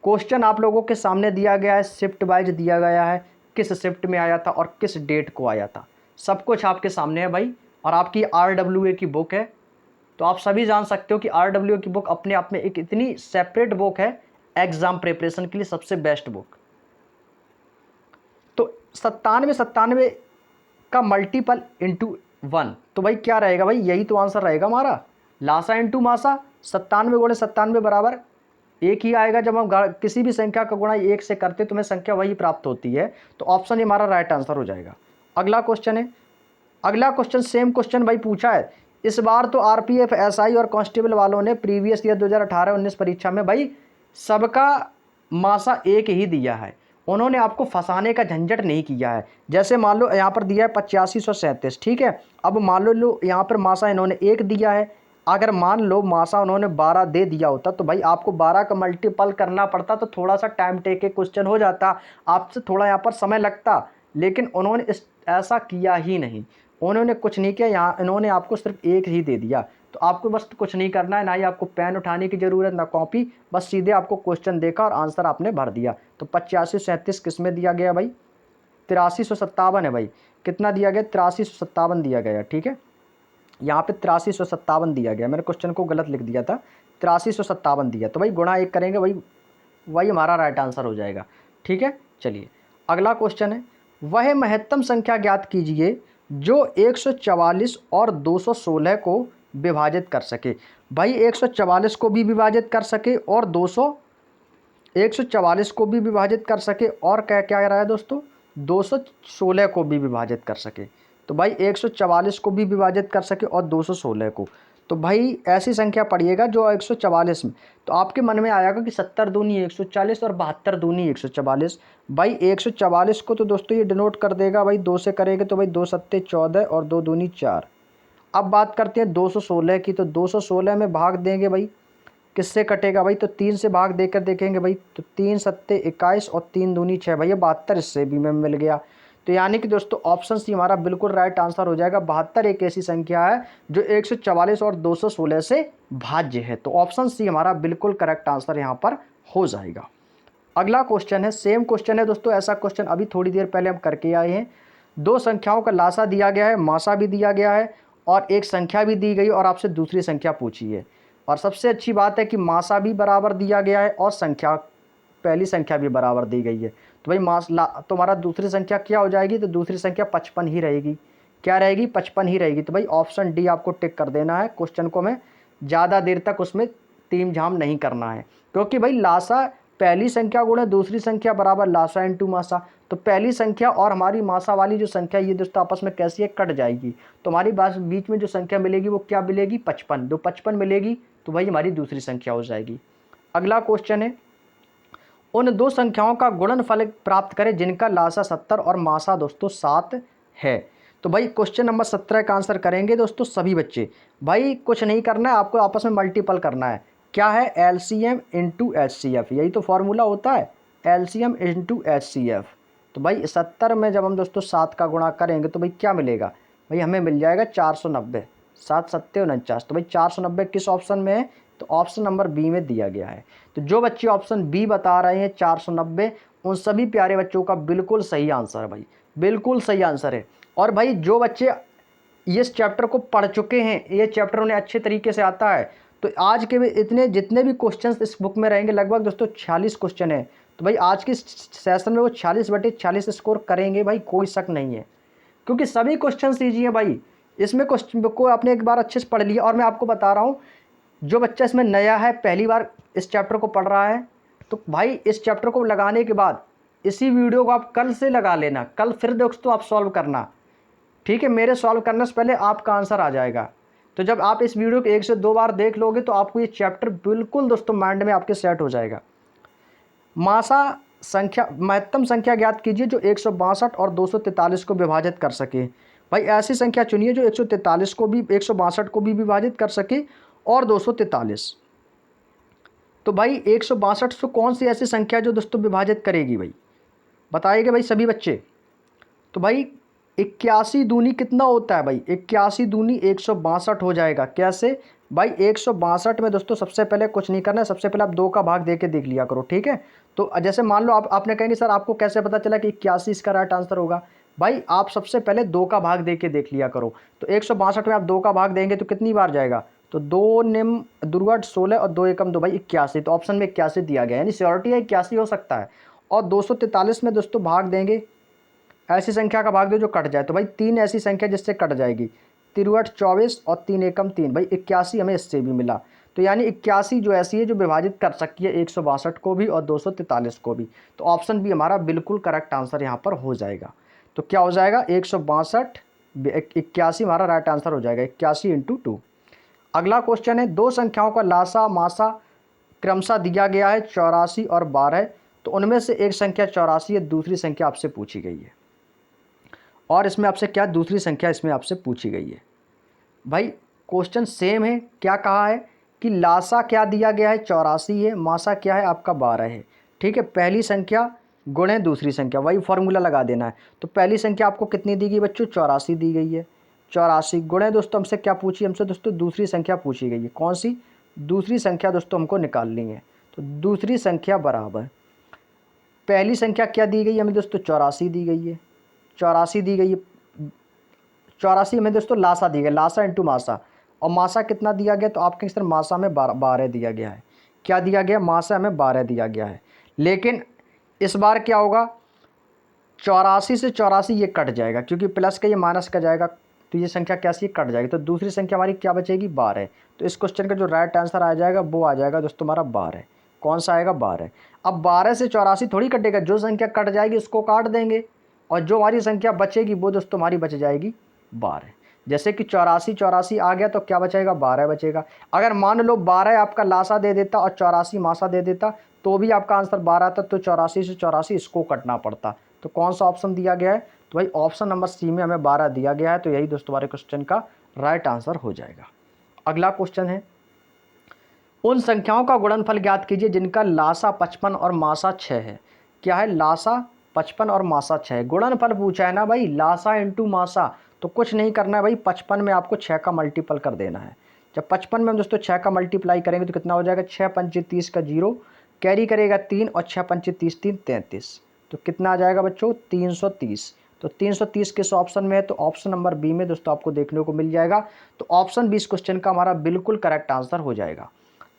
क्वेश्चन आप लोगों के सामने दिया गया है, शिफ्ट वाइज दिया गया है, किस शिफ्ट में आया था और किस डेट को आया था, सब कुछ आपके सामने है भाई। और आपकी RWA की बुक है, तो आप सभी जान सकते हो कि RWA की बुक अपने आप में एक इतनी सेपरेट बुक है एग्जाम प्रिपरेशन के लिए सबसे बेस्ट बुक। तो 97 का मल्टीपल इंटू 1, तो भाई क्या रहेगा? भाई यही तो आंसर रहेगा हमारा, लासा इंटू मासा। 97 गुणे 97 बराबर 1 ही आएगा। जब हम किसी भी संख्या का गुणा 1 से करते तो हमें संख्या वही प्राप्त होती है, तो ऑप्शन हमारा राइट आंसर हो जाएगा। अगला क्वेश्चन है, अगला क्वेश्चन सेम क्वेश्चन भाई पूछा है। इस बार तो RPF SI और कांस्टेबल वालों ने प्रीवियस ईयर 2018-19 परीक्षा में भाई सबका मासा 1 ही दिया है, उन्होंने आपको फंसाने का झंझट नहीं किया है। जैसे मान लो यहाँ पर दिया है 8537, ठीक है। अब मान लो यहाँ पर मासा इन्होंने 1 दिया है, अगर मान लो मासा उन्होंने 12 दे दिया होता तो भाई आपको 12 का मल्टीपल करना पड़ता, तो थोड़ा सा टाइम टेक क्वेश्चन हो जाता, आपसे थोड़ा यहाँ पर समय लगता, लेकिन उन्होंने ऐसा किया ही नहीं। उन्होंने कुछ नहीं किया, यहाँ इन्होंने आपको सिर्फ एक ही दे दिया। तो आपको बस कुछ नहीं करना है, ना ही आपको पेन उठाने की ज़रूरत, ना कॉपी, बस सीधे आपको क्वेश्चन देखा और आंसर आपने भर दिया। तो 8537 किस में दिया गया भाई? 8357 है भाई। कितना दिया गया? 8357 दिया गया, ठीक है। यहाँ पे 8357 दिया गया, मैंने क्वेश्चन को गलत लिख दिया था, 8357 दिया। तो भाई गुणा 1 करेंगे, वही हमारा राइट आंसर हो जाएगा, ठीक है। चलिए अगला क्वेश्चन है, वह महत्तम संख्या ज्ञात कीजिए जो 144 और 216 को विभाजित कर सके। भाई 144 को भी विभाजित कर सके और 144 को भी विभाजित कर सके, और क्या क्या रहा है दोस्तों, 216 को भी विभाजित कर सके। तो भाई 144 को भी विभाजित कर सके और 216 को। तो भाई ऐसी संख्या पढ़िएगा जो 144 में, तो आपके मन में आएगा कि 70 दूनी 140 और 72 दूनी 144। भाई 144 को तो दोस्तों ये डिनोट कर देगा भाई 2 से करेंगे, तो भाई 2 सत्ते 14 और 2 दूनी 4। अब बात करते हैं 216 की, तो 216 में भाग देंगे भाई, किससे कटेगा भाई? तो 3 से भाग देकर देखेंगे भाई, तो 3 सत्ते 21 और 3 दूनी 6, भैया 72 इससे भी में मिल गया। तो यानी कि दोस्तों ऑप्शन सी हमारा बिल्कुल राइट आंसर हो जाएगा। 72 एक ऐसी संख्या है जो 144 और 216 से भाज्य है। तो ऑप्शन सी हमारा बिल्कुल करेक्ट आंसर यहाँ पर हो जाएगा। अगला क्वेश्चन है, सेम क्वेश्चन है दोस्तों, ऐसा क्वेश्चन अभी थोड़ी देर पहले हम करके आए हैं। दो संख्याओं का लासा दिया गया है, मासा भी दिया गया है, और एक संख्या भी दी गई और आपसे दूसरी संख्या पूछी है। और सबसे अच्छी बात है कि मासा भी बराबर दिया गया है और संख्या, पहली संख्या भी बराबर दी गई है। तो भाई तुम्हारा दूसरी संख्या क्या हो जाएगी? तो दूसरी संख्या 55 ही रहेगी। क्या रहेगी? 55 ही रहेगी। तो भाई ऑप्शन डी आपको टिक कर देना है। क्वेश्चन को मैं ज़्यादा देर तक उसमें तीम झाम नहीं करना है, क्योंकि भाई लासा पहली संख्या गुणे दूसरी संख्या बराबर लासा इंटू मासा। तो पहली संख्या और हमारी मासा वाली जो संख्या ये दोस्तों आपस में कैसी है? कट जाएगी। तो हमारी बीच में जो संख्या मिलेगी वो क्या मिलेगी? 55। जो 55 मिलेगी तो भाई हमारी दूसरी संख्या हो जाएगी। अगला क्वेश्चन है, उन दो संख्याओं का गुणनफल प्राप्त करें जिनका लासा 70 और मासा दोस्तों 7 है। तो भाई क्वेश्चन नंबर 17 का आंसर करेंगे दोस्तों सभी बच्चे। भाई कुछ नहीं करना है, आपको आपस में मल्टीपल करना है। क्या है? एलसीएम इंटू एचसीएफ, यही तो फॉर्मूला होता है, एलसीएम इंटू एचसीएफ। तो भाई 70 में जब हम दोस्तों 7 का गुणा करेंगे तो भाई क्या मिलेगा? भाई हमें मिल जाएगा 490, 7 सत्ते 49। तो भाई 490 किस ऑप्शन में है? तो ऑप्शन नंबर बी में दिया गया है। तो जो बच्चे ऑप्शन बी बता रहे हैं 490, उन सभी प्यारे बच्चों का बिल्कुल सही आंसर है भाई, बिल्कुल सही आंसर है। और भाई जो बच्चे इस चैप्टर को पढ़ चुके हैं, ये चैप्टर उन्हें अच्छे तरीके से आता है, तो आज के भी इतने जितने भी क्वेश्चंस इस बुक में रहेंगे, लगभग दोस्तों 46 क्वेश्चन है। तो भाई आज के सेशन में वो 40/46 स्कोर करेंगे भाई, कोई शक नहीं है, क्योंकि सभी क्वेश्चंस ईजी हैं भाई। इसमें क्वेश्चन बुक को आपने एक बार अच्छे से पढ़ लिया। और मैं आपको बता रहा हूँ, जो बच्चा इसमें नया है, पहली बार इस चैप्टर को पढ़ रहा है, तो भाई इस चैप्टर को लगाने के बाद इसी वीडियो को आप कल से लगा लेना, कल फिर दोस्तों आप सॉल्व करना, ठीक है। मेरे सॉल्व करने से पहले आपका आंसर आ जाएगा। तो जब आप इस वीडियो को 1 से 2 बार देख लोगे तो आपको ये चैप्टर बिल्कुल दोस्तों माइंड में आपके सेट हो जाएगा। मासा संख्या, महत्तम संख्या ज्ञात कीजिए जो 162 और 243 को विभाजित कर सके। भाई ऐसी संख्या चुनिए जो 143 को भी, 162 को भी विभाजित कर सके और 243। तो भाई 162 से कौन सी ऐसी संख्या जो दोस्तों विभाजित करेगी भाई? बताइएगा भाई सभी बच्चे। तो भाई 81 दूनी कितना होता है भाई? 81 दूनी 162 हो जाएगा। कैसे भाई? 162 में दोस्तों सबसे पहले कुछ नहीं करना है, सबसे पहले आप 2 का भाग दे के देख लिया करो, ठीक है। तो जैसे मान लो आपने कहेंगे सर आपको कैसे पता चला कि 81 इसका राइट आंसर होगा? भाई आप सबसे पहले 2 का भाग दे के देख लिया करो। तो 162 में आप 2 का भाग देंगे तो कितनी बार जाएगा? तो 2 निम दुर्गा 16 और 2 एकम 2 भाई 81। तो ऑप्शन में 81 दिया गया है, यानी श्योरिटी है 81 हो सकता है। और 243 में दोस्तों भाग देंगे, ऐसी संख्या का भाग दो जो कट जाए। तो भाई 3 ऐसी संख्या जिससे कट जाएगी, 3 24 और 3 एकम 3, भाई 81 हमें इससे भी मिला। तो यानी 81 जो ऐसी है जो विभाजित कर सकती है 162 को भी और 243 को भी। तो ऑप्शन बी हमारा बिल्कुल करेक्ट आंसर यहाँ पर हो जाएगा। तो क्या हो जाएगा? 162 81 हमारा राइट आंसर हो जाएगा, 81 इंटू 2। अगला क्वेश्चन है, दो संख्याओं का लासा मासा क्रमशः दिया गया है 84 और 12। तो उनमें से एक संख्या 84 है, दूसरी संख्या आपसे पूछी गई है। और इसमें आपसे क्या दूसरी संख्या इसमें आपसे पूछी गई है? भाई क्वेश्चन सेम है। क्या कहा है कि लासा क्या दिया गया है? 84 है, मासा क्या है आपका 12 है, ठीक है। पहली संख्या गुणे दूसरी संख्या, वही फॉर्मूला लगा देना है। तो पहली संख्या आपको कितनी दी गई बच्चों? 84 दी गई है। 84 गुणे दोस्तों हमसे क्या पूछी, हमसे दोस्तों दूसरी संख्या पूछी गई है। कौन सी दूसरी संख्या दोस्तों हमको निकालनी है। तो दूसरी संख्या बराबर पहली संख्या क्या दी गई है हमें दोस्तों, 84 दी गई है। 84 दी गई है, 84 हमें दोस्तों लासा दी गई, लासा इंटू मासा। और मासा कितना दिया गया, तो आपके सर मासा में 12 दिया गया है। क्या दिया गया, मासा में 12 दिया गया है। लेकिन इस बार क्या होगा, 84 से 84 ये कट जाएगा, क्योंकि प्लस का ये माइनस का जाएगा, तो ये संख्या कैसी कट जाएगी। तो दूसरी संख्या हमारी क्या बचेगी, 12। तो इस क्वेश्चन का जो राइट आंसर आ जाएगा वो आ जाएगा दोस्तों हमारा 12। कौन सा आएगा, 12। अब 12 से 84 थोड़ी कटेगा, जो संख्या कट जाएगी उसको काट देंगे, और जो हमारी संख्या बचेगी वो दोस्तों हमारी बच जाएगी 12। जैसे कि 84 आ गया तो क्या बचेगा, 12 बचेगा। अगर मान लो 12 आपका लासा दे देता और 84 मासा दे देता तो भी आपका आंसर 12 था, तो 84 से 84 इसको कटना पड़ता। तो कौन सा ऑप्शन दिया गया है, तो भाई ऑप्शन नंबर सी में हमें 12 दिया गया है। तो यही दोस्तों हमारे क्वेश्चन का राइट आंसर हो जाएगा। अगला क्वेश्चन है, उन संख्याओं का गुणनफल ज्ञात कीजिए जिनका लासा 55 और मासा 6 है। क्या है, लासा 55 और मासा 6 है। गुणनफल पूछा है ना भाई, लासा इंटू मासा, तो कुछ नहीं करना है भाई, 55 में आपको 6 का मल्टीपल कर देना है। जब 55 में हम दोस्तों 6 का मल्टीप्लाई करेंगे तो कितना हो जाएगा, 6 पंचे 30 का 0 कैरी करेगा 3, और 6 पंचे 30 3 33, तो कितना आ जाएगा बच्चों, 330। तो 330 किस ऑप्शन में है, तो ऑप्शन नंबर बी में दोस्तों आपको देखने को मिल जाएगा। तो ऑप्शन 20 क्वेश्चन का हमारा बिल्कुल करेक्ट आंसर हो जाएगा।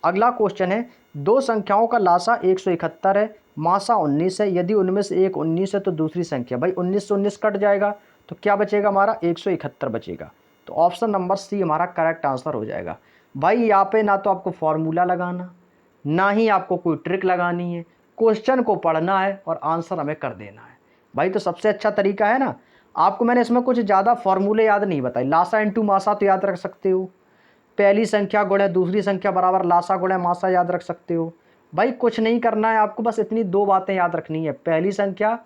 अगला क्वेश्चन है, दो संख्याओं का लासा 171 है, मासा 19 है। यदि उनमें से एक 19 है तो दूसरी संख्या, भाई 19 से 19 कट जाएगा तो क्या बचेगा हमारा, 171 बचेगा। तो ऑप्शन नंबर सी हमारा करेक्ट आंसर हो जाएगा। भाई यहाँ पे ना तो आपको फॉर्मूला लगाना, ना ही आपको कोई ट्रिक लगानी है, क्वेश्चन को पढ़ना है और आंसर हमें कर देना है। भाई तो सबसे अच्छा तरीका है ना, आपको मैंने इसमें कुछ ज़्यादा फॉर्मूले याद नहीं बताए। लासा इंटू मासा तो याद रख सकते हो, पहली संख्या गुणे दूसरी संख्या बराबर लासा गुणे मासा याद रख सकते हो। भाई कुछ नहीं करना है आपको, बस इतनी दो बातें याद रखनी है, पहली संख्या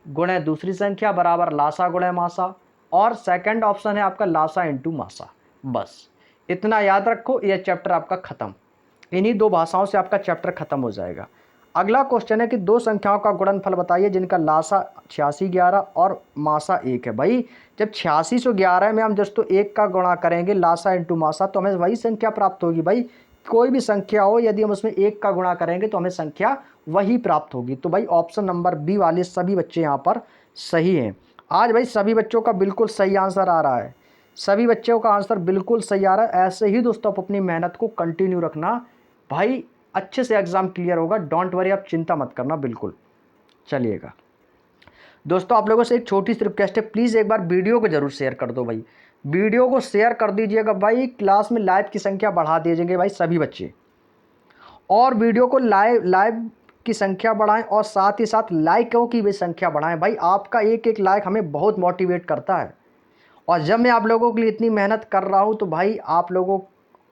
गुणे दूसरी संख्या बराबर लासा गुणे मासा, और सेकंड ऑप्शन है आपका लासा इंटू मासा। बस इतना याद रखो, यह चैप्टर आपका खत्म। इन्हीं दो भाषाओं से आपका चैप्टर खत्म हो जाएगा। अगला क्वेश्चन है कि दो संख्याओं का गुणनफल बताइए जिनका लासा 86 11 और मासा 1 है। भाई जब 86 से 11 में हम दोस्तों 1 का गुणा करेंगे लासा इंटू मासा तो हमें वही संख्या प्राप्त होगी। भाई कोई भी संख्या हो, यदि हम उसमें 1 का गुणा करेंगे तो हमें संख्या वही प्राप्त होगी। तो भाई ऑप्शन नंबर बी वाले सभी बच्चे यहाँ पर सही हैं। आज भाई सभी बच्चों का बिल्कुल सही आंसर आ रहा है, सभी बच्चों का आंसर बिल्कुल सही आ रहा है। ऐसे ही दोस्तों आप अपनी मेहनत को कंटिन्यू रखना, भाई अच्छे से एग्जाम क्लियर होगा, डोंट वरी, आप चिंता मत करना बिल्कुल। चलिएगा दोस्तों, आप लोगों से एक छोटी सी रिक्वेस्ट है, प्लीज़ एक बार वीडियो को जरूर शेयर कर दो भाई, वीडियो को शेयर कर दीजिएगा भाई। क्लास में लाइव की संख्या बढ़ा दीजिएंगे भाई सभी बच्चे, और वीडियो को लाइव की संख्या बढ़ाएं, और साथ ही साथ लाइकों की भी संख्या बढ़ाएं। भाई आपका एक एक लाइक हमें बहुत मोटिवेट करता है, और जब मैं आप लोगों के लिए इतनी मेहनत कर रहा हूँ तो भाई आप लोगों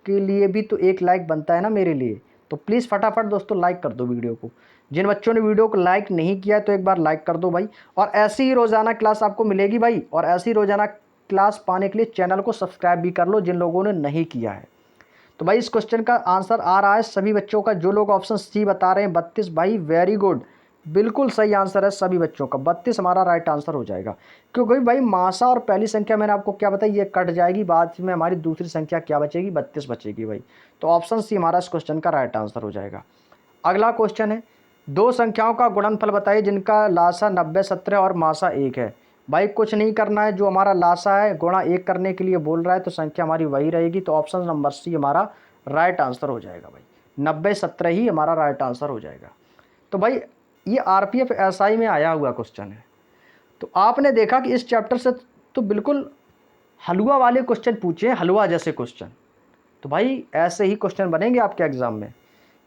के लिए भी तो एक लाइक बनता है ना मेरे लिए। तो प्लीज़ फटाफट दोस्तों लाइक कर दो वीडियो को। जिन बच्चों ने वीडियो को लाइक नहीं किया है तो एक बार लाइक कर दो भाई। और ऐसी ही रोज़ाना क्लास आपको मिलेगी भाई, और ऐसी रोज़ाना क्लास पाने के लिए चैनल को सब्सक्राइब भी कर लो जिन लोगों ने नहीं किया है। तो भाई इस क्वेश्चन का आंसर आ रहा है सभी बच्चों का, जो लोग ऑप्शन सी बता रहे हैं 32, भाई वेरी गुड, बिल्कुल सही आंसर है सभी बच्चों का, 32 हमारा राइट आंसर हो जाएगा। क्योंकि भाई मासा और पहली संख्या मैंने आपको क्या बताई, ये कट जाएगी, बाद में हमारी दूसरी संख्या क्या बचेगी, 32 बचेगी भाई। तो ऑप्शन सी हमारा इस क्वेश्चन का राइट आंसर हो जाएगा। अगला क्वेश्चन है, दो संख्याओं का गुणनफल बताइए जिनका लासा 90 17 और मासा 1 है। भाई कुछ नहीं करना है, जो हमारा लासा है गुणा 1 करने के लिए बोल रहा है तो संख्या हमारी वही रहेगी। तो ऑप्शन नंबर सी हमारा राइट आंसर हो जाएगा भाई, 90 17 ही हमारा राइट आंसर हो जाएगा। तो भाई ये आरपीएफ एसआई में आया हुआ क्वेश्चन है, तो आपने देखा कि इस चैप्टर से तो बिल्कुल हलवा वाले क्वेश्चन पूछे हैं, हलवा जैसे क्वेश्चन। तो भाई ऐसे ही क्वेश्चन बनेंगे आपके एग्जाम में।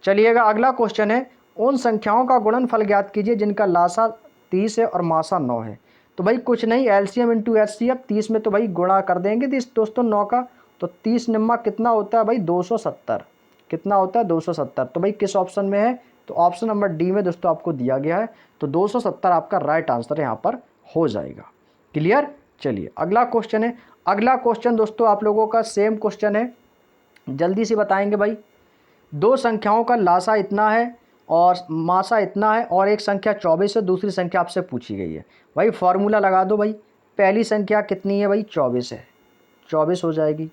चलिएगा अगला क्वेश्चन है, उन संख्याओं का गुणनफल ज्ञात कीजिए जिनका लासा 30 है और मासा 9 है। तो भाई कुछ नहीं, एलसीएम इंटू एचसीएफ, 30 में तो भाई गुणा कर देंगे दोस्तों 9 का, तो 30 निम्मा कितना होता है भाई 270, कितना होता है 270। तो भाई किस ऑप्शन में है, तो ऑप्शन नंबर डी में दोस्तों आपको दिया गया है। तो 270 आपका राइट आंसर यहाँ पर हो जाएगा। क्लियर। चलिए अगला क्वेश्चन है, अगला क्वेश्चन दोस्तों आप लोगों का सेम क्वेश्चन है, जल्दी से बताएंगे भाई। दो संख्याओं का लासा इतना है और मासा इतना है, और एक संख्या 24 है, दूसरी संख्या आपसे पूछी गई है। भाई फार्मूला लगा दो भाई, पहली संख्या कितनी है भाई 24 है, 24 हो जाएगी,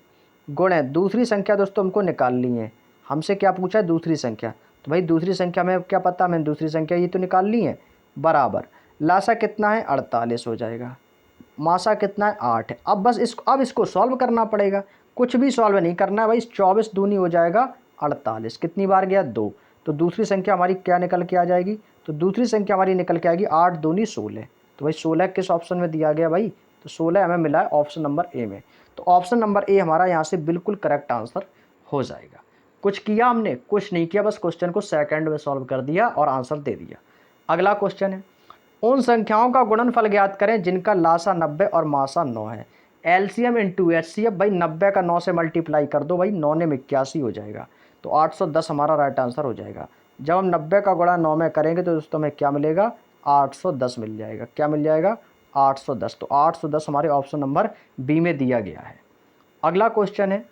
गुण है दूसरी संख्या दोस्तों हमको निकालनी है। हमसे क्या पूछा है? दूसरी संख्या। तो भाई दूसरी संख्या में क्या पता, मैंने दूसरी संख्या ये तो निकालनी है, बराबर लासा कितना है? 48 हो जाएगा। मासा कितना है? 8 है। अब इसको सॉल्व करना पड़ेगा, कुछ भी सॉल्व नहीं करना है भाई। 24 दूनी हो जाएगा 48, कितनी बार गया? 2। तो दूसरी संख्या हमारी क्या निकल के आ जाएगी? तो दूसरी संख्या हमारी निकल के आएगी 8 दूनी 16। तो भाई 16 किस ऑप्शन में दिया गया भाई? तो 16 हमें मिला है ऑप्शन नंबर ए में। तो ऑप्शन नंबर ए हमारा यहाँ से बिल्कुल करेक्ट आंसर हो जाएगा। कुछ किया हमने? कुछ नहीं किया, बस क्वेश्चन को सेकंड में सॉल्व कर दिया और आंसर दे दिया। अगला क्वेश्चन है, उन संख्याओं का गुणनफल ज्ञात करें जिनका लासा 90 और मासा 9 है। एलसीएम इंटू एचसीएफ, भाई 90 का 9 से मल्टीप्लाई कर दो भाई, 9 ने 81 हो जाएगा। तो 810 हमारा राइट आंसर हो जाएगा। जब हम 90 का गुणा 9 में करेंगे तो दोस्तों हमें क्या मिलेगा? 810 मिल जाएगा। क्या मिल जाएगा? 810। तो 810 हमारे ऑप्शन नंबर बी में दिया गया है। अगला क्वेश्चन है,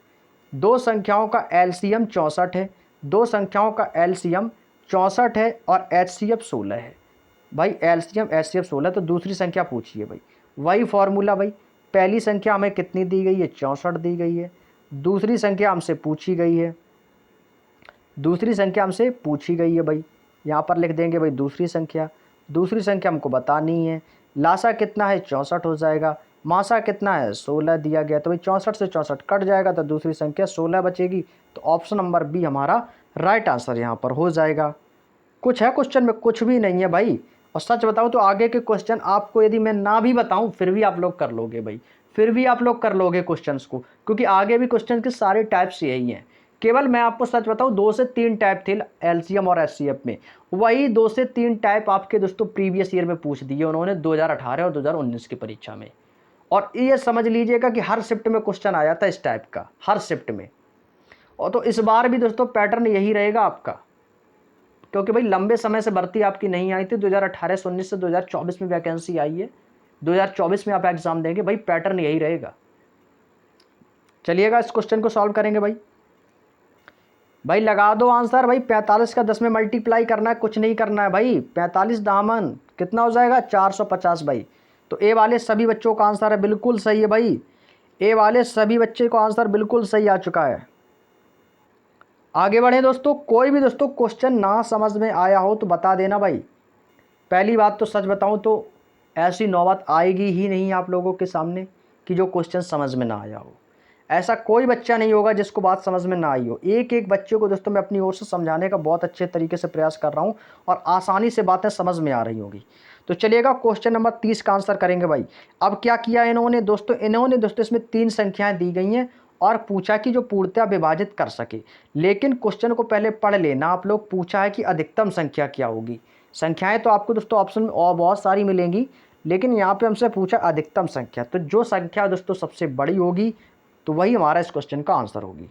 दो संख्याओं का एलसीएम 64 है। दो संख्याओं का एलसीएम 64 है और एचसीएफ 16 है। भाई एलसीएम एचसीएफ 16, तो दूसरी संख्या पूछिए भाई। वही फॉर्मूला भाई, पहली संख्या हमें कितनी दी गई है? 64 दी गई है। दूसरी संख्या हमसे पूछी गई है, दूसरी संख्या हमसे पूछी गई है भाई, यहाँ पर लिख देंगे भाई दूसरी संख्या। दूसरी संख्या हमको बतानी है। लासा कितना है? 64 हो जाएगा। मासा कितना है? 16 दिया गया। तो भाई 64 से 64 कट जाएगा तो दूसरी संख्या 16 बचेगी। तो ऑप्शन नंबर बी हमारा राइट आंसर यहाँ पर हो जाएगा। कुछ है क्वेश्चन में? कुछ भी नहीं है भाई। और सच बताऊं तो आगे के क्वेश्चन आपको यदि मैं ना भी बताऊं फिर भी आप लोग कर लोगे भाई, फिर भी आप लोग कर लोगे क्वेश्चंस को, क्योंकि आगे भी क्वेश्चन के सारे टाइप्स यही हैं। केवल मैं आपको सच बताऊं 2 से 3 टाइप थे एलसीएम और एचसीएफ में, वही 2 से 3 टाइप आपके दोस्तों प्रीवियस ईयर में पूछ दिए उन्होंने 2018 और 2019 की परीक्षा में। और ये समझ लीजिएगा कि हर शिफ्ट में क्वेश्चन आ जाता है इस टाइप का, हर शिफ्ट में। और तो इस बार भी दोस्तों पैटर्न यही रहेगा आपका, क्योंकि भाई लंबे समय से भर्ती आपकी नहीं आई थी। 2018 से 19 से 2024 में वैकेंसी आई है, 2024 में आप एग्जाम देंगे भाई, पैटर्न यही रहेगा। चलिएगा इस क्वेश्चन को सॉल्व करेंगे भाई। भाई लगा दो आंसर भाई, 45 का 10 में मल्टीप्लाई करना है, कुछ नहीं करना है भाई। 45 दामन कितना हो जाएगा? 450 भाई। तो ए वाले सभी बच्चों का आंसर है बिल्कुल सही है भाई, ए वाले सभी बच्चे को आंसर बिल्कुल सही आ चुका है। आगे बढ़े दोस्तों। कोई भी दोस्तों क्वेश्चन ना समझ में आया हो तो बता देना भाई। पहली बात तो सच बताऊं तो ऐसी नौबत आएगी ही नहीं आप लोगों के सामने कि जो क्वेश्चन समझ में ना आया हो। ऐसा कोई बच्चा नहीं होगा जिसको बात समझ में ना आई हो। एक एक बच्चे को दोस्तों मैं अपनी ओर से समझाने का बहुत अच्छे तरीके से प्रयास कर रहा हूं और आसानी से बातें समझ में आ रही होंगी। तो चलिएगा क्वेश्चन नंबर 30 का आंसर करेंगे भाई। अब क्या किया इन्होंने दोस्तों इसमें 3 संख्याएं दी गई हैं और पूछा कि जो पूर्णतः विभाजित कर सके। लेकिन क्वेश्चन को पहले पढ़ लेना आप लोग। पूछा है कि अधिकतम संख्या क्या होगी। संख्याएं तो आपको दोस्तों ऑप्शन में और बहुत सारी मिलेंगी, लेकिन यहाँ पे हमसे पूछा अधिकतम संख्या। तो जो संख्या दोस्तों सबसे बड़ी होगी तो वही हमारा इस क्वेश्चन का आंसर होगी।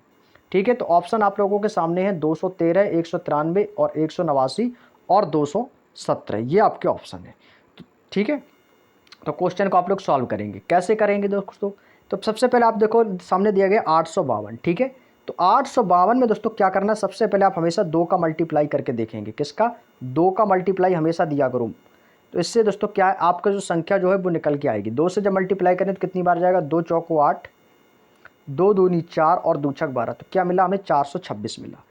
ठीक है, तो ऑप्शन आप लोगों के सामने है 213, 193 और 189 और 217, ये आपके ऑप्शन है। तो ठीक है, तो क्वेश्चन को आप लोग सॉल्व करेंगे। कैसे करेंगे दोस्तों? तो सबसे पहले आप देखो सामने दिया गया 852। ठीक है, तो 852 में दोस्तों क्या करना है? सबसे पहले आप हमेशा 2 का मल्टीप्लाई करके देखेंगे। किसका? 2 का मल्टीप्लाई हमेशा दिया करो। तो इससे दोस्तों क्या है, आपका जो संख्या जो है वो निकल के आएगी। 2 से जब मल्टीप्लाई करें तो कितनी बार जाएगा? 2 चौको 8, 2 दूनी 4 और 2 छक 12। तो क्या मिला हमें? 426 मिला।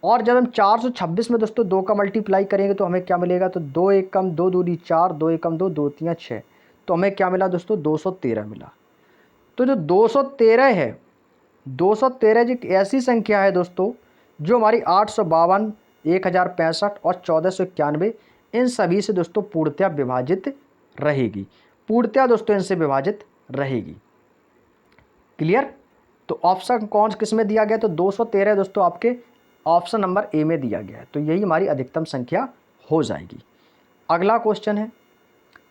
और जब हम 426 में दोस्तों 2 का मल्टीप्लाई करेंगे तो हमें क्या मिलेगा? तो 2 एक कम 2 दूनी 4, 2 एक कम 2, 2 तियां 6। तो हमें क्या मिला दोस्तों? 213 मिला। तो जो 213 है, 213 जी एक ऐसी संख्या है दोस्तों जो हमारी 852, 1065 और 1491 इन सभी से दोस्तों पूर्णतः विभाजित रहेगी। पूर्णतः दोस्तों इनसे विभाजित रहेगी। क्लियर? तो ऑप्शन कौन किस में दिया गया? तो 213 दोस्तों आपके ऑप्शन नंबर ए में दिया गया है। तो यही हमारी अधिकतम संख्या हो जाएगी। अगला क्वेश्चन है,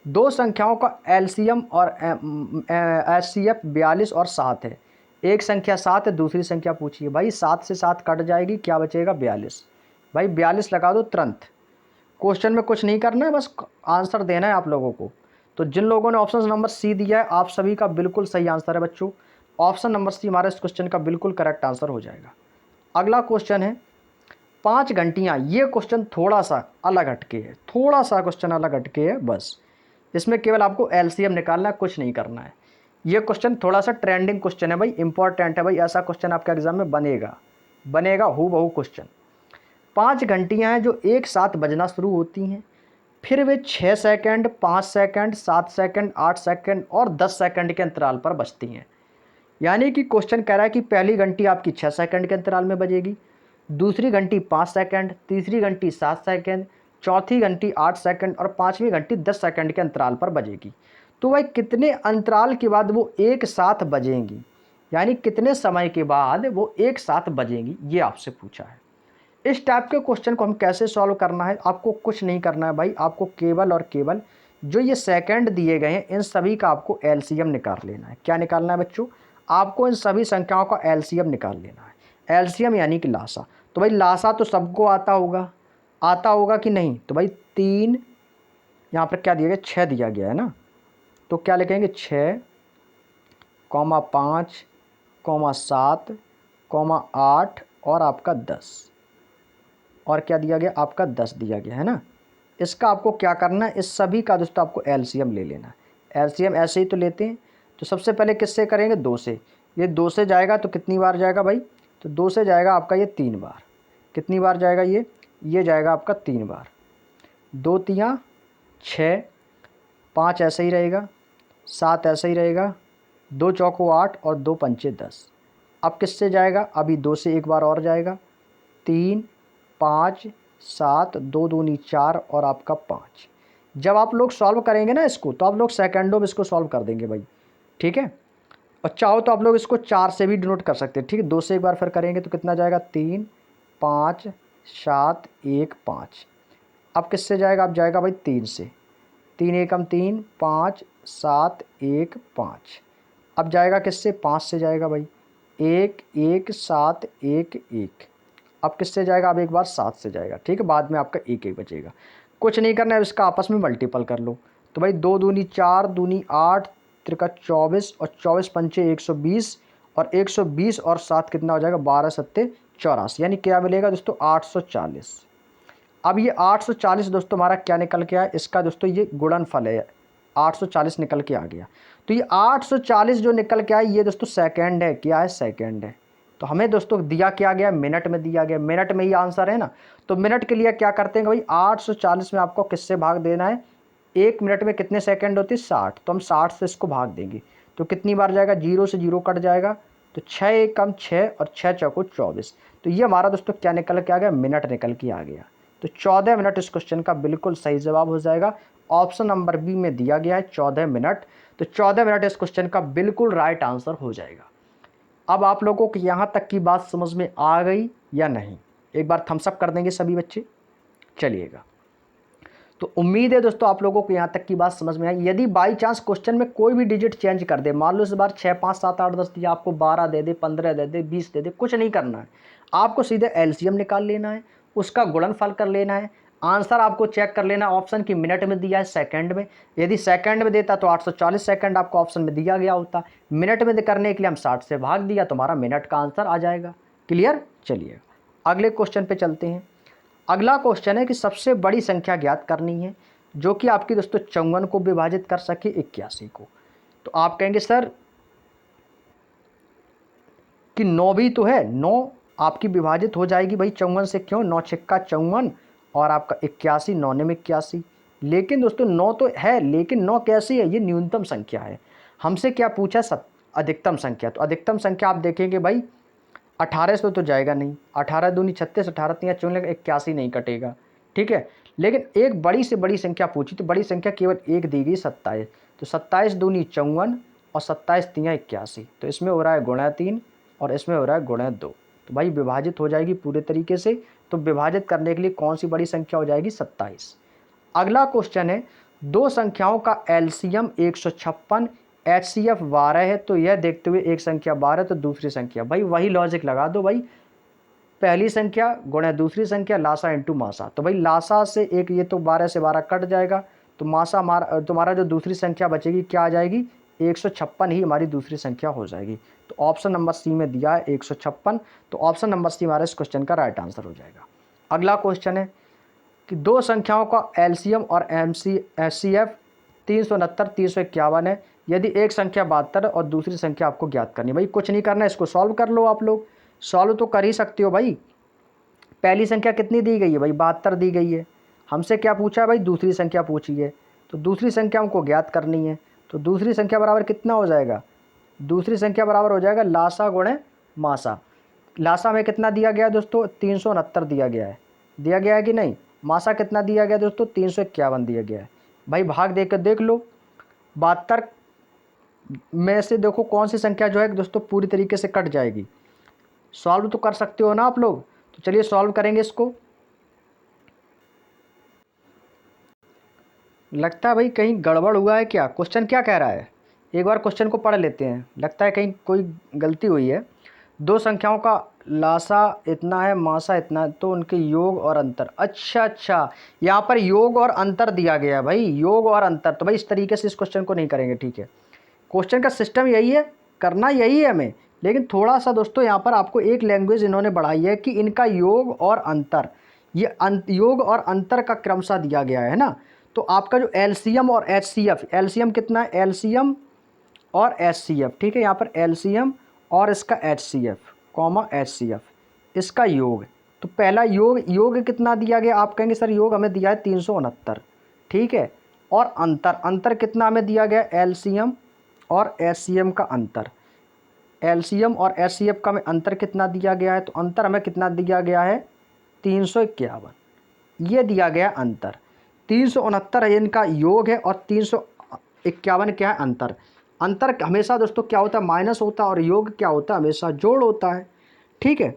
दो संख्याओं का एलसीएम और एचसीएफ 42 और 7 है। एक संख्या 7 है, दूसरी संख्या पूछिए भाई। 7 से 7 कट जाएगी, क्या बचेगा? 42। भाई 42 लगा दो तुरंत। क्वेश्चन में कुछ नहीं करना है, बस आंसर देना है आप लोगों को। तो जिन लोगों ने ऑप्शन नंबर सी दिया है आप सभी का बिल्कुल सही आंसर है बच्चों। ऑप्शन नंबर सी हमारा इस क्वेश्चन का बिल्कुल करेक्ट आंसर हो जाएगा। अगला क्वेश्चन है 5 घंटियाँ। ये क्वेश्चन थोड़ा सा अलग हटके है, थोड़ा सा क्वेश्चन अलग हटके है बस। इसमें केवल आपको एलसीएम निकालना है, कुछ नहीं करना है। ये क्वेश्चन थोड़ा सा ट्रेंडिंग क्वेश्चन है भाई, इंपॉर्टेंट है भाई, ऐसा क्वेश्चन आपके एग्जाम में बनेगा हूबहू क्वेश्चन। 5 घंटियाँ हैं जो एक साथ बजना शुरू होती हैं, फिर वे 6 सेकंड, 5 सेकंड, 7 सेकंड, 8 सेकंड और 10 सेकंड के अंतराल पर बजती हैं। यानी कि क्वेश्चन कह रहा है कि पहली घंटी आपकी 6 सेकंड के अंतराल में बजेगी, दूसरी घंटी 5 सेकंड, तीसरी घंटी 7 सेकंड, चौथी घंटी 8 सेकंड और पाँचवीं घंटी 10 सेकंड के अंतराल पर बजेगी। तो भाई कितने अंतराल के बाद वो एक साथ बजेंगी, यानी कितने समय के बाद वो एक साथ बजेंगी, ये आपसे पूछा है। इस टाइप के क्वेश्चन को हम कैसे सॉल्व करना है, आपको कुछ नहीं करना है भाई, आपको केवल और केवल जो ये सेकंड दिए गए हैं इन सभी का आपको एलसीएम निकाल लेना है। क्या निकालना है बच्चों? आपको इन सभी संख्याओं का एलसीएम निकाल लेना है। एलसीएम यानी कि लासा। तो भाई लासा तो सबको आता होगा कि नहीं? तो भाई 3, यहाँ पर क्या दिया गया, 6 दिया गया है ना, तो क्या लिखेंगे 6, 5, 7, 8 और आपका 10, और क्या दिया गया आपका 10 दिया गया है ना। इसका आपको क्या करना है, इस सभी का दोस्तों आपको एलसीएम ले लेना है। एलसीएम ऐसे ही तो लेते हैं, तो सबसे पहले किससे करेंगे, 2 से। ये 2 से जाएगा तो कितनी बार जाएगा भाई, तो 2 से जाएगा आपका ये 3 बार। कितनी बार जाएगा ये जाएगा आपका 3 बार। 2 तियाँ 6, 5 ऐसे ही रहेगा, 7 ऐसे ही रहेगा, 2 चौको 8 और 2 पंचे 10। अब किससे जाएगा, अभी 2 से एक बार और जाएगा, 3, 5, 7, 2 दूनी 4 और आपका 5। जब आप लोग सॉल्व करेंगे ना इसको, तो आप लोग सेकंडों में इसको सॉल्व कर देंगे भाई, ठीक है। और चाहो तो आप लोग इसको 4 से भी डिनोट कर सकते हैं, ठीक है। 2 से एक बार फिर करेंगे तो कितना जाएगा, 3, 5, 7, 1, 5। अब किससे जाएगा, अब जाएगा भाई 3 से। 3 एकम 3, 5, 7, 1, 5। अब जाएगा किससे, 5 से जाएगा भाई, 1, 1, 7, 1, 1। अब किससे जाएगा, अब एक बार 7 से जाएगा, ठीक है। बाद में आपका 1 1 बचेगा। कुछ नहीं करना है, इसका आपस में मल्टीपल कर लो। तो भाई 2 दूनी 4, दूनी 8, त्रिका 24 और 24 पंचे 120 और 120 और 7 कितना हो जाएगा, 12 सत्ते 84, यानी क्या मिलेगा दोस्तों, 840। अब ये 840 दोस्तों हमारा क्या निकल के आया, इसका दोस्तों ये गुणनफल है, 840 निकल के आ गया। तो ये 840 जो निकल के आया ये दोस्तों सेकंड है, क्या है, सेकंड है। तो हमें दोस्तों दिया क्या गया, मिनट में दिया गया, मिनट में ही आंसर है ना। तो मिनट के लिए क्या करते हैं भाई, 840 में आपको किससे भाग देना है, 1 मिनट में कितने सेकंड होते हैं, 60। तो हम 60 से इसको भाग देंगे तो कितनी बार जाएगा, 0 से 0 कट जाएगा, तो 6 एकम 6 और 6 चौको 24। तो ये हमारा दोस्तों क्या निकल के आ गया, मिनट निकल के आ गया। तो 14 मिनट इस क्वेश्चन का बिल्कुल सही जवाब हो जाएगा। ऑप्शन नंबर बी में दिया गया है 14 मिनट। तो 14 मिनट इस क्वेश्चन का बिल्कुल राइट आंसर हो जाएगा। अब आप लोगों को यहाँ तक की बात समझ में आ गई या नहीं, एक बार थम्स अप कर देंगे सभी बच्चे, चलिएगा। तो उम्मीद है दोस्तों आप लोगों को यहाँ तक की बात समझ में आई। यदि बाई चांस क्वेश्चन में कोई भी डिजिट चेंज कर दे, मान लो इस बार 6, 5, 7, 8, 10 दिया, आपको 12 दे दे, 15 दे दे, 20 दे दे, कुछ नहीं करना है, आपको सीधे एलसीएम निकाल लेना है, उसका गुणनफल कर लेना है, आंसर आपको चेक कर लेना ऑप्शन की मिनट में दिया है, सेकंड में। यदि सेकंड में देता तो 840 सेकंड आपको ऑप्शन में दिया गया होता, मिनट में करने के लिए हम 60 से भाग दिया, तो हमारा मिनट का आंसर आ जाएगा। क्लियर, चलिए अगले क्वेश्चन पे चलते हैं। अगला क्वेश्चन है कि सबसे बड़ी संख्या ज्ञात करनी है जो कि आपकी दोस्तों 54 को विभाजित कर सके 81 को। तो आप कहेंगे सर कि 9 भी तो है, 9 आपकी विभाजित हो जाएगी भाई 54 से, क्यों, 9 छक्का 54 और आपका 81, 9 में 81। लेकिन दोस्तों 9 तो है, लेकिन 9 कैसी है, ये न्यूनतम संख्या है। हमसे क्या पूछा, अधिकतम संख्या। तो अधिकतम संख्या आप देखेंगे भाई 18 से तो जाएगा नहीं, 18 दूनी 36, 18 तियाँ 54, 81 नहीं कटेगा, ठीक है। लेकिन एक बड़ी से बड़ी संख्या पूछी, तो बड़ी संख्या केवल एक दी गई, 27। तो 27 दूनी 54 और 27 तियाँ 81। तो इसमें हो रहा है गुणा 3 और इसमें हो रहा है गुणा 2। तो भाई विभाजित हो जाएगी पूरे तरीके से। तो विभाजित करने के लिए कौन सी बड़ी संख्या हो जाएगी, 27। अगला क्वेश्चन है, दो संख्याओं का एलसीएम 156, एचसीएफ 12 है। तो यह देखते हुए एक संख्या 12 तो दूसरी संख्या, भाई वही लॉजिक लगा दो भाई, पहली संख्या गुणा दूसरी संख्या, लासा इंटू मासा। तो भाई लासा से एक, ये तो 12 से 12 कट जाएगा, तो मासा तुम्हारा जो दूसरी संख्या बचेगी क्या आ जाएगी, 156 ही हमारी दूसरी संख्या हो जाएगी। तो ऑप्शन नंबर सी में दिया है 156। तो ऑप्शन नंबर सी हमारे इस क्वेश्चन का राइट आंसर हो जाएगा। अगला क्वेश्चन है कि दो संख्याओं का एलसीएम और एचसीएफ 369, 351 है। यदि एक संख्या 72 और दूसरी संख्या आपको ज्ञात करनी। भाई कुछ नहीं करना, इसको सॉल्व कर लो आप लोग, सॉल्व तो कर ही सकते हो भाई। पहली संख्या कितनी दी गई है भाई, 72 दी गई है। हमसे क्या पूछा है भाई, दूसरी संख्या पूछी है, तो दूसरी संख्या हमको ज्ञात करनी है। तो दूसरी संख्या बराबर कितना हो जाएगा, दूसरी संख्या बराबर हो जाएगा लासा गुणे मासा। लासा में कितना दिया गया है दोस्तों, 369 दिया गया है, दिया गया है कि नहीं। मासा कितना दिया गया दोस्तों, 351 दिया गया है। भाई भाग देकर देख लो, 72 में से देखो कौन सी संख्या जो है दोस्तों पूरी तरीके से कट जाएगी। सॉल्व तो कर सकते हो ना आप लोग, तो चलिए सॉल्व करेंगे इसको। लगता है भाई कहीं गड़बड़ हुआ है क्या, क्वेश्चन क्या कह रहा है, एक बार क्वेश्चन को पढ़ लेते हैं। लगता है कहीं कोई गलती हुई है। दो संख्याओं का लासा इतना है, मासा इतना है, तो उनके योग और अंतर। अच्छा, यहाँ पर योग और अंतर दिया गया है भाई, योग और अंतर। तो भाई इस तरीके से इस क्वेश्चन को नहीं करेंगे, ठीक है। क्वेश्चन का सिस्टम यही है, करना यही है हमें, लेकिन थोड़ा सा दोस्तों यहाँ पर आपको एक लैंग्वेज इन्होंने बढ़ाई है कि इनका योग और अंतर, ये योग और अंतर का क्रमशः दिया गया है ना। तो आपका जो एलसीएम और एचसीएफ, एलसीएम कितना है, एलसीएम और एचसीएफ, ठीक है। यहाँ पर एलसीएम और इसका एचसीएफ कॉमा एचसीएफ, इसका योग। तो पहला योग कितना दिया गया, आप कहेंगे सर योग हमें दिया है 369, ठीक है। और अंतर कितना हमें दिया गया, एलसीएम और एचसीएम का अंतर, एलसीएम और एचसीएफ का हमें अंतर कितना दिया गया है, तो अंतर हमें कितना दिया गया है, 351, ये दिया गया अंतर। 369 है इनका योग है और 351 क्या है, अंतर। अंतर हमेशा दोस्तों क्या होता है, माइनस होता है, और योग क्या होता है, हमेशा जोड़ होता है, ठीक है।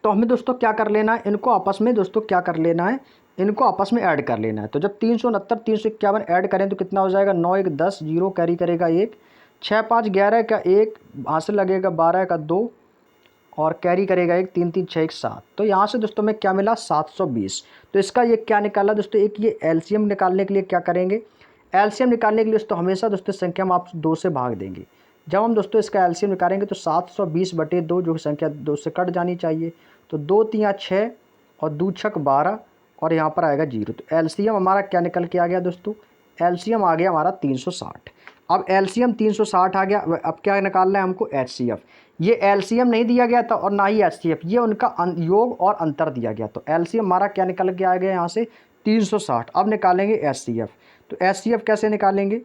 तो हमें दोस्तों क्या कर लेना है, इनको आपस में दोस्तों क्या कर लेना है, इनको आपस में ऐड कर लेना है। तो जब 369 351 ऐड करें तो कितना हो जाएगा, 9 1 10, 0 कैरी करेगा 1, 6 5 11 का 1, हासिल लगेगा 12 का 2, और कैरी करेगा 1, 3 3 6 1 7। तो यहाँ से दोस्तों में क्या मिला, 720। तो इसका ये क्या निकाला दोस्तों, एक ये एलसीएम निकालने के लिए क्या करेंगे, एलसीएम निकालने के लिए दोस्तों हमेशा दोस्तों संख्या हम आप 2 से भाग देंगे। जब हम दोस्तों इसका एलसीएम निकालेंगे तो 720/2 जो संख्या 2 से कट जानी चाहिए। तो 2 3 6 और 2 6 12, और यहाँ पर आएगा 0। तो एलसीएम हमारा क्या निकल के आ गया दोस्तों, एलसीएम आ गया हमारा 360। अब एलसीएम 360 आ गया, अब क्या निकालना है हमको, एचसीएफ। ये एलसीएम नहीं दिया गया था और ना ही एचसीएफ, ये उनका योग और अंतर दिया गया। तो एलसीएम हमारा क्या निकल के आ गया यहाँ से, 360। अब निकालेंगे एचसीएफ। तो एचसीएफ कैसे निकालेंगे,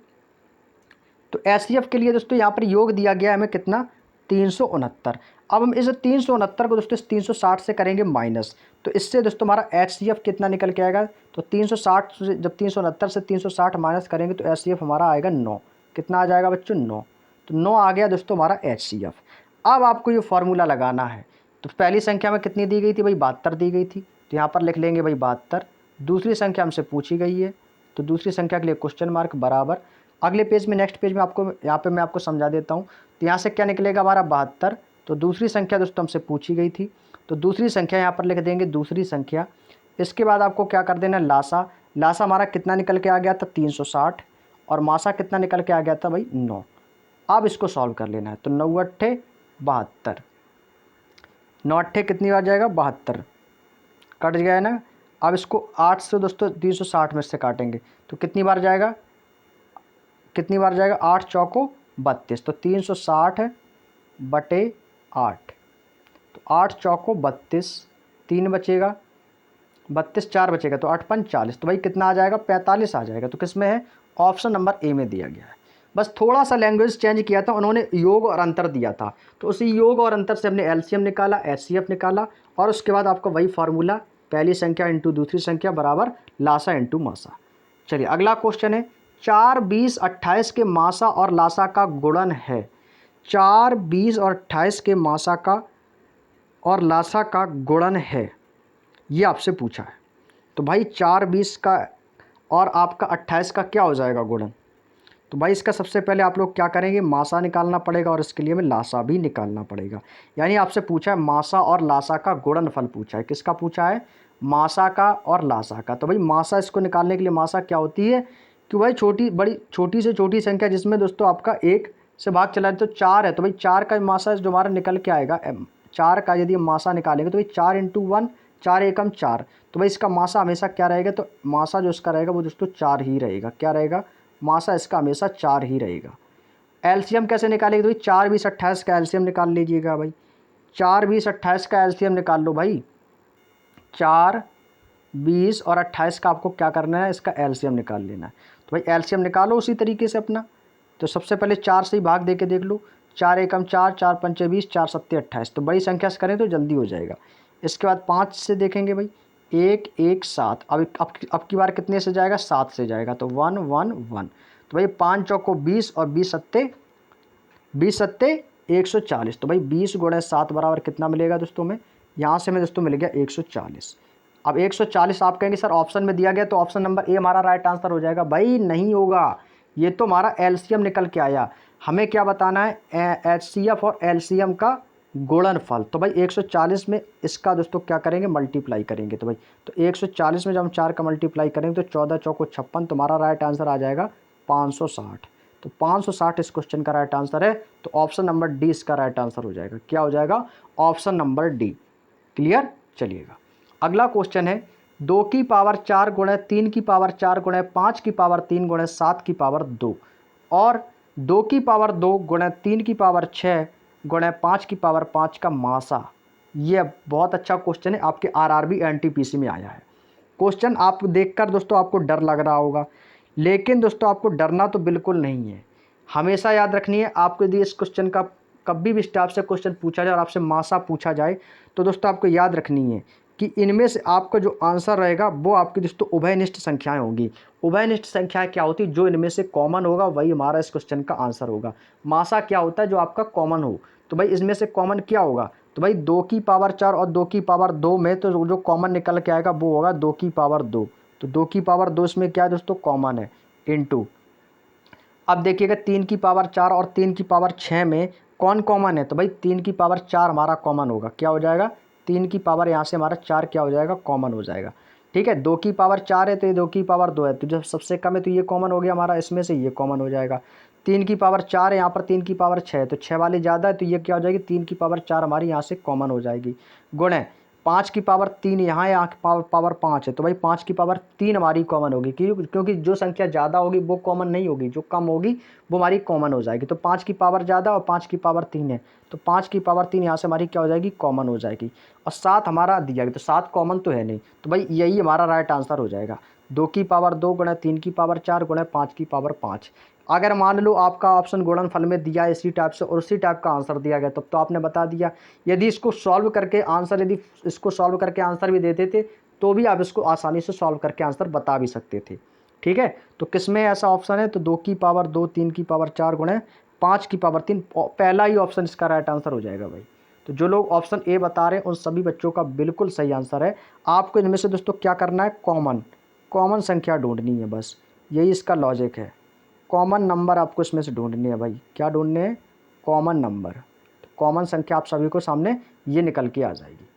तो एचसीएफ के लिए दोस्तों यहाँ पर योग दिया गया है हमें कितना, 369। अब हम इस 369 को दोस्तों इस 360 से करेंगे माइनस, तो इससे दोस्तों हमारा एचसीएफ कितना निकल के आएगा, तो 360 से जब 369 से 360 माइनस करेंगे तो एचसीएफ हमारा आएगा 9। कितना आ जाएगा बच्चों, 9। तो 9 आ गया दोस्तों हमारा एचसीएफ। अब आपको ये फार्मूला लगाना है। तो पहली संख्या में कितनी दी गई थी भाई, 72 दी गई थी, तो यहाँ पर लिख लेंगे भाई 72। दूसरी संख्या हमसे पूछी गई है, तो दूसरी संख्या के लिए क्वेश्चन मार्क बराबर। अगले पेज में, नेक्स्ट पेज में आपको यहाँ पे मैं आपको समझा देता हूँ। तो यहाँ से क्या निकलेगा हमारा 72। तो दूसरी संख्या दोस्तों हमसे पूछी गई थी, तो दूसरी संख्या यहाँ पर लिख देंगे, दूसरी संख्या। इसके बाद आपको क्या कर देना, लासा। लासा हमारा कितना निकल के आ गया था, 360, और मासा कितना निकल के आ गया था भाई, 9। अब इसको सॉल्व कर लेना है। तो 9 8 72, 9 8 कितनी बार जाएगा, 72, कट गया है ना। अब इसको 8 से दोस्तों 360 में से काटेंगे तो कितनी बार जाएगा, कितनी बार जाएगा, 8 चौको 32। तो 360/8, तो 8 चौको 32, 3 बचेगा, 32 4 बचेगा, तो 8 5 40। तो भाई कितना आ जाएगा, 45 आ जाएगा। तो किस में है, ऑप्शन नंबर ए में दिया गया है। बस थोड़ा सा लैंग्वेज चेंज किया था उन्होंने, योग और अंतर दिया था, तो उसी योग और अंतर से हमने एलसीएम निकाला, एचसीएफ निकाला, और उसके बाद आपका वही फार्मूला, पहली संख्या इंटू दूसरी संख्या बराबर लासा इंटू मासा। चलिए अगला क्वेश्चन है, 4 20 28 के मासा और लासा का गुणन है। 4 20 और 28 के मासा का और लासा का गुणन है, ये आपसे पूछा है। तो भाई 4 20 का और आपका 28 का क्या हो जाएगा गुणन। तो भाई इसका सबसे पहले आप लोग क्या करेंगे, मासा निकालना पड़ेगा, और इसके लिए हमें लासा भी निकालना पड़ेगा। यानी आपसे पूछा है मासा और लासा का गुणनफल पूछा है। किसका पूछा है, मासा का और लासा का। तो भाई मासा, इसको निकालने के लिए मासा क्या होती है कि भाई छोटी से छोटी संख्या जिसमें दोस्तों आपका 1 से भाग चला जाए, तो 4 है, तो भाई 4 का मासा जो हमारा निकल के आएगा, 4 का यदि हम मासा निकालेंगे तो भाई 4 × 1, 4 एकम 4। तो भाई इसका मासा हमेशा क्या रहेगा, तो मासा जो इसका रहेगा वो दोस्तों 4 ही रहेगा। क्या रहेगा, मासा इसका हमेशा 4 ही रहेगा। एलसीएम कैसे निकालेंगे तो भाई 4 20 28 का एलसीएम निकाल लीजिएगा भाई। 4 20 28 का एलसीएम निकाल लो भाई। 4 20 और 28 का आपको क्या करना है, इसका एलसीएम निकाल लेना है। तो भाई एलसीएम निकालो उसी तरीके से अपना। तो सबसे पहले 4 से ही भाग दे के देख लो। 4 एकम 4, 4 पंचे 20, 4 सत्ते 28। तो बड़ी संख्या से करें तो जल्दी हो जाएगा। इसके बाद 5 से देखेंगे भाई, 1 1 7। अब की बार कितने से जाएगा, 7 से जाएगा। तो 1 1 1। तो भाई 5 चौको 20 और 20 सत्ते 140। तो भाई 20 गुणे 7 बराबर कितना मिलेगा दोस्तों में, यहाँ से में दोस्तों मिल गया 140। अब 140 आप कहेंगे सर ऑप्शन में दिया गया तो ऑप्शन नंबर ए हमारा राइट आंसर हो जाएगा। भाई नहीं होगा, ये तो हमारा एलसीएम निकल के आया। हमें क्या बताना है, एचसीएफ और एलसीएम का गुणनफल। तो भाई 140 में इसका दोस्तों क्या करेंगे, मल्टीप्लाई करेंगे। तो भाई तो 140 में जब हम 4 का मल्टीप्लाई करेंगे तो 14 चौको 56। तुम्हारा राइट आंसर आ जाएगा 560। तो 560 इस क्वेश्चन का राइट आंसर है। तो ऑप्शन नंबर डी इसका राइट आंसर हो जाएगा। क्या हो जाएगा, ऑप्शन नंबर डी। क्लियर। चलिएगा अगला क्वेश्चन है 2 की पावर 4 गुणे 3 की पावर 4 गुणे 5 की पावर 3 गुणे 7 की पावर 2 और 2 की पावर 2 गुणे 3 की पावर 6 गुणे 5 की पावर 5 का मासा। ये बहुत अच्छा क्वेश्चन है, आपके आरआरबी एनटीपीसी में आया है। क्वेश्चन आप देखकर दोस्तों आपको डर लग रहा होगा, लेकिन दोस्तों आपको डरना तो बिल्कुल नहीं है। हमेशा याद रखनी है, आपको यदि इस क्वेश्चन का कभी भी स्टाफ से क्वेश्चन पूछा जाए और आपसे मासा पूछा जाए तो दोस्तों आपको याद रखनी है कि इनमें से आपका जो आंसर रहेगा वो आपकी दोस्तों उभयनिष्ठ संख्याएं होंगी। उभयनिष्ठ संख्याएं क्या होती है, जो इनमें से कॉमन होगा वही हमारा इस क्वेश्चन का आंसर होगा। मासा क्या होता है, जो आपका कॉमन हो। तो भाई इसमें से कॉमन क्या होगा, तो भाई 2 की पावर 4 और 2 की पावर 2 में तो जो कॉमन निकल के आएगा वो होगा 2 की पावर 2। तो 2 की पावर 2 इसमें क्या है दोस्तों, कॉमन है, इनटू। अब देखिएगा 3 की पावर 4 और 3 की पावर 6 में कौन कॉमन है, तो भाई 3 की पावर 4 हमारा कॉमन होगा। क्या हो जाएगा, 3 की पावर यहाँ से हमारा 4 क्या हो जाएगा, कॉमन हो जाएगा। ठीक है, 2 की पावर 4 है तो ये 2 की पावर 2 है, तो जब सबसे कम है तो ये कॉमन हो गया हमारा, इसमें से ये कॉमन हो जाएगा। 3 की पावर 4 है, यहाँ पर 3 की पावर 6 है तो 6 वाली ज़्यादा है तो ये क्या हो जाएगी, 3 की पावर 4 हमारी यहाँ से कॉमन हो जाएगी। गुणे 5 की पावर 3 यहाँ है, यहाँ की पावर 5 है तो भाई 5 की पावर 3 हमारी कॉमन होगी, क्योंकि जो संख्या ज़्यादा होगी वो कॉमन नहीं होगी, जो कम होगी वो हमारी कॉमन हो जाएगी। तो 5 की पावर ज़्यादा और 5 की पावर 3 है तो 5 की पावर 3 यहाँ से हमारी क्या हो जाएगी, कॉमन हो जाएगी। और 7 हमारा दिया गया तो 7 कॉमन तो है नहीं, तो भाई यही हमारा राइट आंसर हो जाएगा। 2 की पावर 2 गुणे 3 की पावर 4 गुणे 5 की पावर 5। अगर मान लो आपका ऑप्शन गुणनफल में दिया इसी टाइप से और उसी टाइप का आंसर दिया गया तब तो आपने बता दिया। यदि इसको सॉल्व करके आंसर, यदि इसको सॉल्व करके आंसर भी देते थे तो भी आप इसको आसानी से सॉल्व करके आंसर बता भी सकते थे। ठीक है, तो किसमें ऐसा ऑप्शन है, तो 2 की पावर 2 3 की पावर 4 गुणे 5 की पावर 3, पहला ही ऑप्शन इसका राइट आंसर हो जाएगा भाई। तो जो लोग ऑप्शन ए बता रहे हैं उन सभी बच्चों का बिल्कुल सही आंसर है। आपको इनमें से दोस्तों क्या करना है, कॉमन संख्या ढूंढनी है, बस यही इसका लॉजिक है। कॉमन नंबर आपको इसमें से ढूंढने हैं भाई, क्या ढूंढने हैं, कॉमन नंबर। तो कॉमन संख्या आप सभी को सामने ये निकल के आ जाएगी।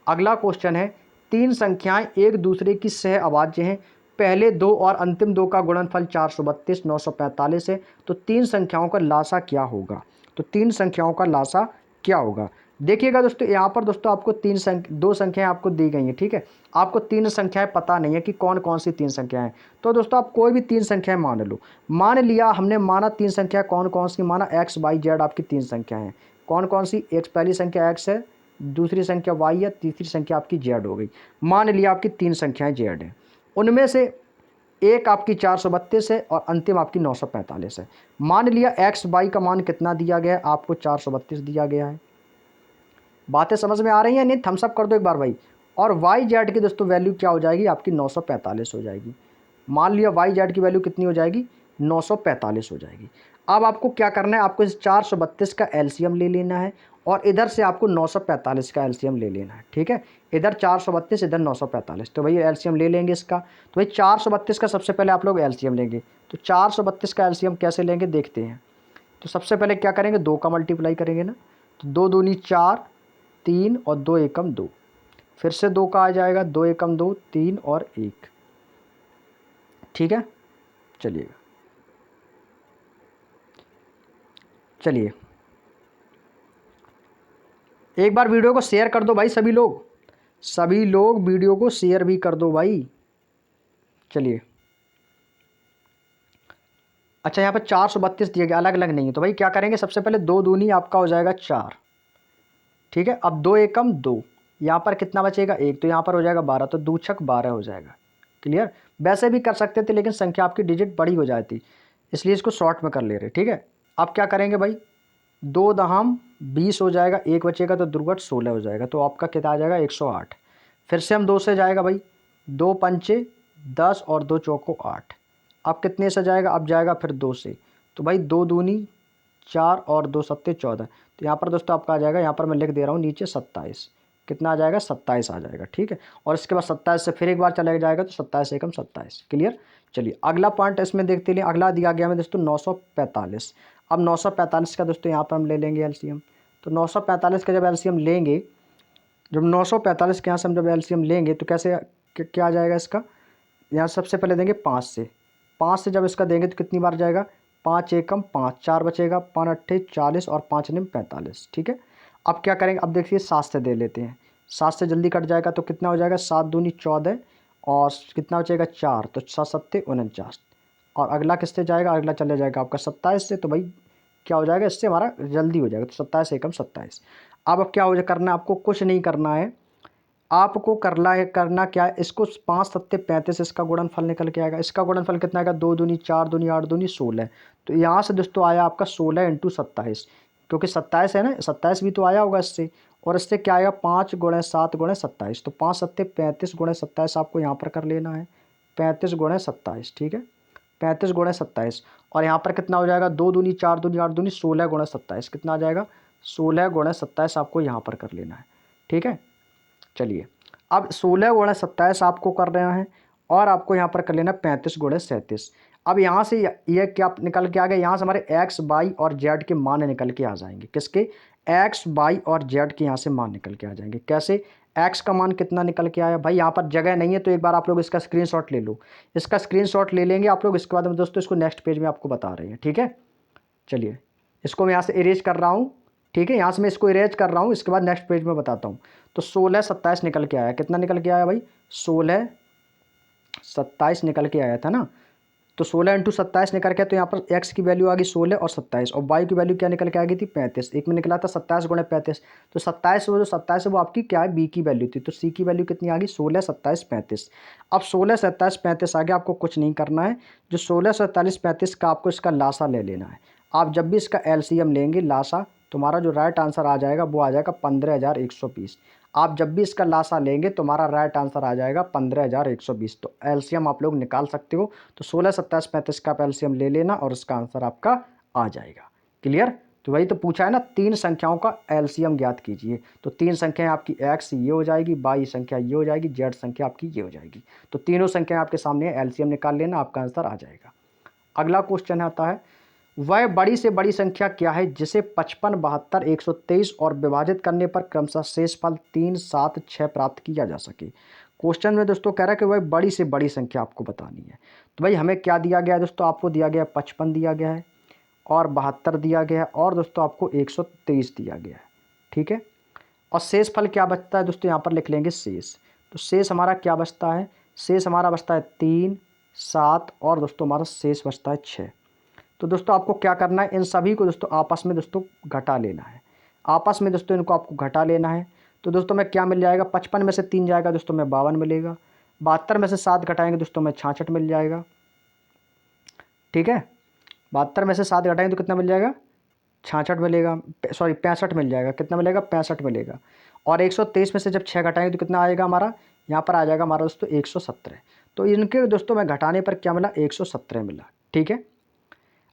अगला क्वेश्चन है 3 संख्याएं एक दूसरे की सह अभाज्य हैं, पहले 2 और अंतिम 2 का गुणनफल 432 945 है, तो 3 संख्याओं का लासा क्या होगा। तो 3 संख्याओं का लासा क्या होगा, देखिएगा दोस्तों यहाँ पर दोस्तों आपको 2 संख्याएं आपको दी गई हैं। ठीक है, आपको 3 संख्याएं पता नहीं है कि कौन कौन सी 3 संख्याएं हैं, तो दोस्तों आप कोई भी 3 संख्याएं मान लो। मान लिया हमने, माना 3 संख्या कौन कौन सी, माना एक्स वाई जेड आपकी 3 संख्याएं हैं। कौन कौन सी, एक पहली संख्या एक्स है, दूसरी संख्या वाई है, तीसरी संख्या आपकी जेड हो गई। मान लिया आपकी 3 संख्याएं जेड हैं, उनमें से एक आपकी 432 है और अंतिम आपकी 945 है। मान लिया एक्स वाई का मान कितना दिया गया है, आपको 432 दिया गया है। बातें समझ में आ रही हैं, नहीं थम्स अप कर दो एक बार भाई। और वाई जेड की दोस्तों वैल्यू क्या हो जाएगी, आपकी 945 हो जाएगी। मान लिया वाई जेड की वैल्यू कितनी हो जाएगी, 945 हो जाएगी। अब आपको क्या करना है, आपको इस 432 का एलसीएम ले लेना है और इधर से आपको 945 का एलसीएम ले लेना है। ठीक है, इधर 432 इधर 945, तो भाई एलसीएम ले लेंगे इसका। तो भाई 432 का सबसे पहले आप लोग एलसीएम लेंगे, तो 432 का एलसीएम कैसे लेंगे देखते हैं। तो सबसे पहले क्या करेंगे, 2 का मल्टीप्लाई करेंगे ना, तो 2 दूनी 4 3 और 2 एकम 2, फिर से 2 का आ जाएगा, 2 एकम 2 3 और 1। ठीक है, चलिएगा चलिए एक बार वीडियो को शेयर कर दो भाई, सभी लोग वीडियो को शेयर भी कर दो भाई। चलिए अच्छा यहाँ पर 432 दिया गया, अलग अलग नहीं है। तो भाई क्या करेंगे, सबसे पहले 2 दूनी आपका हो जाएगा 4, ठीक है। अब 2 एकम 2, यहाँ पर कितना बचेगा 1, तो यहाँ पर हो जाएगा 12, तो 2 छक 12 हो जाएगा। क्लियर। वैसे भी कर सकते थे लेकिन संख्या आपकी डिजिट बड़ी हो जाती, इसलिए इसको शॉर्ट में कर ले रहे, ठीक है। अब क्या करेंगे भाई, 2 दहम 20 हो जाएगा, 1 बचेगा तो दुर्गट 16 हो जाएगा, तो आपका कितना आ जाएगा 108। फिर से हम 2 से जाएगा भाई, 2 पंचे 10 और 2 चौको 8। अब कितने से जाएगा, अब जाएगा फिर 2 से, तो भाई 2 दूनी 4 और 2 सत्ते 14। तो यहाँ पर दोस्तों आपका आ जाएगा, यहाँ पर मैं लिख दे रहा हूँ नीचे 27, कितना आ जाएगा 27 आ जाएगा, ठीक है। और इसके बाद 27 से फिर एक बार चला जाएगा, तो 27 एकम 27। क्लियर। चलिए अगला पॉइंट इसमें देखते हैं। अगला दिया गया हमें दोस्तों 945। अब 945 का दोस्तों यहाँ पर हम ले लेंगे एलसीएम। तो 945 का जब एलसीएम लेंगे, जब 945 के यहाँ से हम जब एलसीएम लेंगे तो कैसे क्या आ जाएगा इसका, यहाँ सबसे पहले देंगे 5 से, 5 से जब इसका देंगे तो कितनी बार जाएगा, 5 एकम 5, 4 बचेगा, 5 अट्ठे 40 और 5 निम 45, ठीक है। अब क्या करेंगे, अब देखिए 7 से दे लेते हैं, 7 से जल्दी कट जाएगा, तो कितना हो जाएगा 7 दूनी 14 और कितना बचेगा 4, तो 7 सत्ते 49। और अगला किससे जाएगा, अगला चले जाएगा आपका 27 से, तो भाई क्या हो जाएगा, इससे हमारा जल्दी हो जाएगा, तो 27 एकम 27। अब क्या हो करना है, आपको कुछ नहीं करना है, आपको करना क्या है, इसको 5 सत्ते 35, इसका गुणनफल निकल के आएगा। इसका गुणनफल कितना आएगा, 2 दूनी 4 दूनी 8 दूनी 16। तो यहाँ से दोस्तों आया आपका 16 इंटू 27, क्योंकि 27 है ना, 27 भी तो आया होगा इससे। और इससे क्या आएगा, 5 गुणे 7 गुणे 27, तो 5 सत्ते 35 गुणे 27 आपको यहाँ पर कर लेना है, 35 गुणे 27, ठीक है, 35 गुणे 27। और यहाँ पर कितना हो जाएगा, 2 दूनी 4 दूनी 8 दूनी 16 गुणे 27, कितना आ जाएगा 16 गुणे 27 आपको यहाँ पर कर लेना है, ठीक है। चलिए अब 16 गुणे 27 आपको कर रहे हैं, और आपको यहाँ पर कर लेना 35 गुणे 37। अब यहाँ से ये क्या निकल के आ गया, यहाँ से हमारे एक्स वाई और जेड के मान निकल के आ जाएंगे, किसके, एक्स वाई और जेड के यहाँ से मान निकल के आ जाएंगे। कैसे, एक्स का मान कितना निकल के आया, भाई यहाँ पर जगह नहीं है तो एक बार आप लोग इसका स्क्रीनशॉट ले लो, इसका स्क्रीनशॉट ले लेंगे आप लोग, इसके बाद में दोस्तों इसको नेक्स्ट पेज में आपको बता रहे हैं, ठीक है। चलिए इसको मैं यहाँ से इरेज कर रहा हूँ, ठीक है, यहाँ से मैं इसको इरेज कर रहा हूँ, इसके बाद नेक्स्ट पेज में बताता हूँ। तो 16 27 निकल के आया, कितना निकल के आया भाई, 16 27 निकल के आया था ना। तो 16 इंटू 27 निकल के, तो यहाँ पर एक्स की वैल्यू आ गई 16 और 27, और वाई की वैल्यू क्या निकल के आ गई थी 35। एक में निकला था 27 गुणे 35, तो 27 वो जो 27 है वो आपकी क्या है, बी की वैल्यू थी, तो सी की वैल्यू कितनी आ गई 16 27 35। अब 16 27 35 आ गया, आपको कुछ नहीं करना है, जो 16 47 35 का आपको इसका लासा ले लेना है। आप जब भी इसका एलसीएम लेंगे लासा, तुम्हारा जो राइट आंसर आ जाएगा वो आ जाएगा 15,120। आप जब भी इसका लासा लेंगे तो हमारा राइट आंसर आ जाएगा 15,120। तो एलसीएम आप लोग निकाल सकते हो, तो 16 27 35 का आप एलसीएम ले लेना और इसका आंसर आपका आ जाएगा। क्लियर। तो वही तो पूछा है ना, 3 संख्याओं का एलसीएम ज्ञात कीजिए। तो 3 संख्याएं आपकी एक्स ये हो जाएगी, वाई संख्या ये हो जाएगी, जेड संख्या आपकी ये हो जाएगी। तो तीनों संख्याएं आपके सामने एलसीएम निकाल लेना, आपका आंसर आ जाएगा। अगला क्वेश्चन आता है, वह बड़ी से बड़ी संख्या क्या है जिसे 55 72 123 और विभाजित करने पर क्रमशः शेषफल 3 7 6 प्राप्त किया जा सके। क्वेश्चन में दोस्तों कह रहा है कि वह बड़ी से बड़ी संख्या आपको बतानी है। तो भाई हमें क्या दिया गया है दोस्तों, आपको दिया गया है 55 दिया गया है, और 72 दिया गया है, और दोस्तों आपको 123 दिया गया है, ठीक है। और शेषफल क्या बचता है दोस्तों, यहाँ पर लिख लेंगे शेष। तो शेष हमारा क्या बचता है, शेष हमारा बचता है 3 7, और दोस्तों हमारा शेष बचता है 6। तो दोस्तों आपको क्या करना है, इन सभी को दोस्तों आपस में दोस्तों घटा लेना है, आपस में दोस्तों इनको आपको घटा लेना है। तो दोस्तों में क्या मिल जाएगा, 55 में से 3 जाएगा दोस्तों में 52 मिलेगा, 72 में से 7 घटाएंगे दोस्तों में 66 मिल जाएगा, ठीक है। 72 में से 7 घटाएंगे तो कितना मिल जाएगा, 66 मिलेगा, सॉरी 65 मिल जाएगा, कितना मिलेगा 65 मिलेगा। और 123 में से जब 6 घटाएंगे तो कितना आएगा हमारा, यहाँ पर आ जाएगा हमारा दोस्तों 117। तो इनके दोस्तों में घटाने पर क्या मिला, 117 मिला, ठीक है।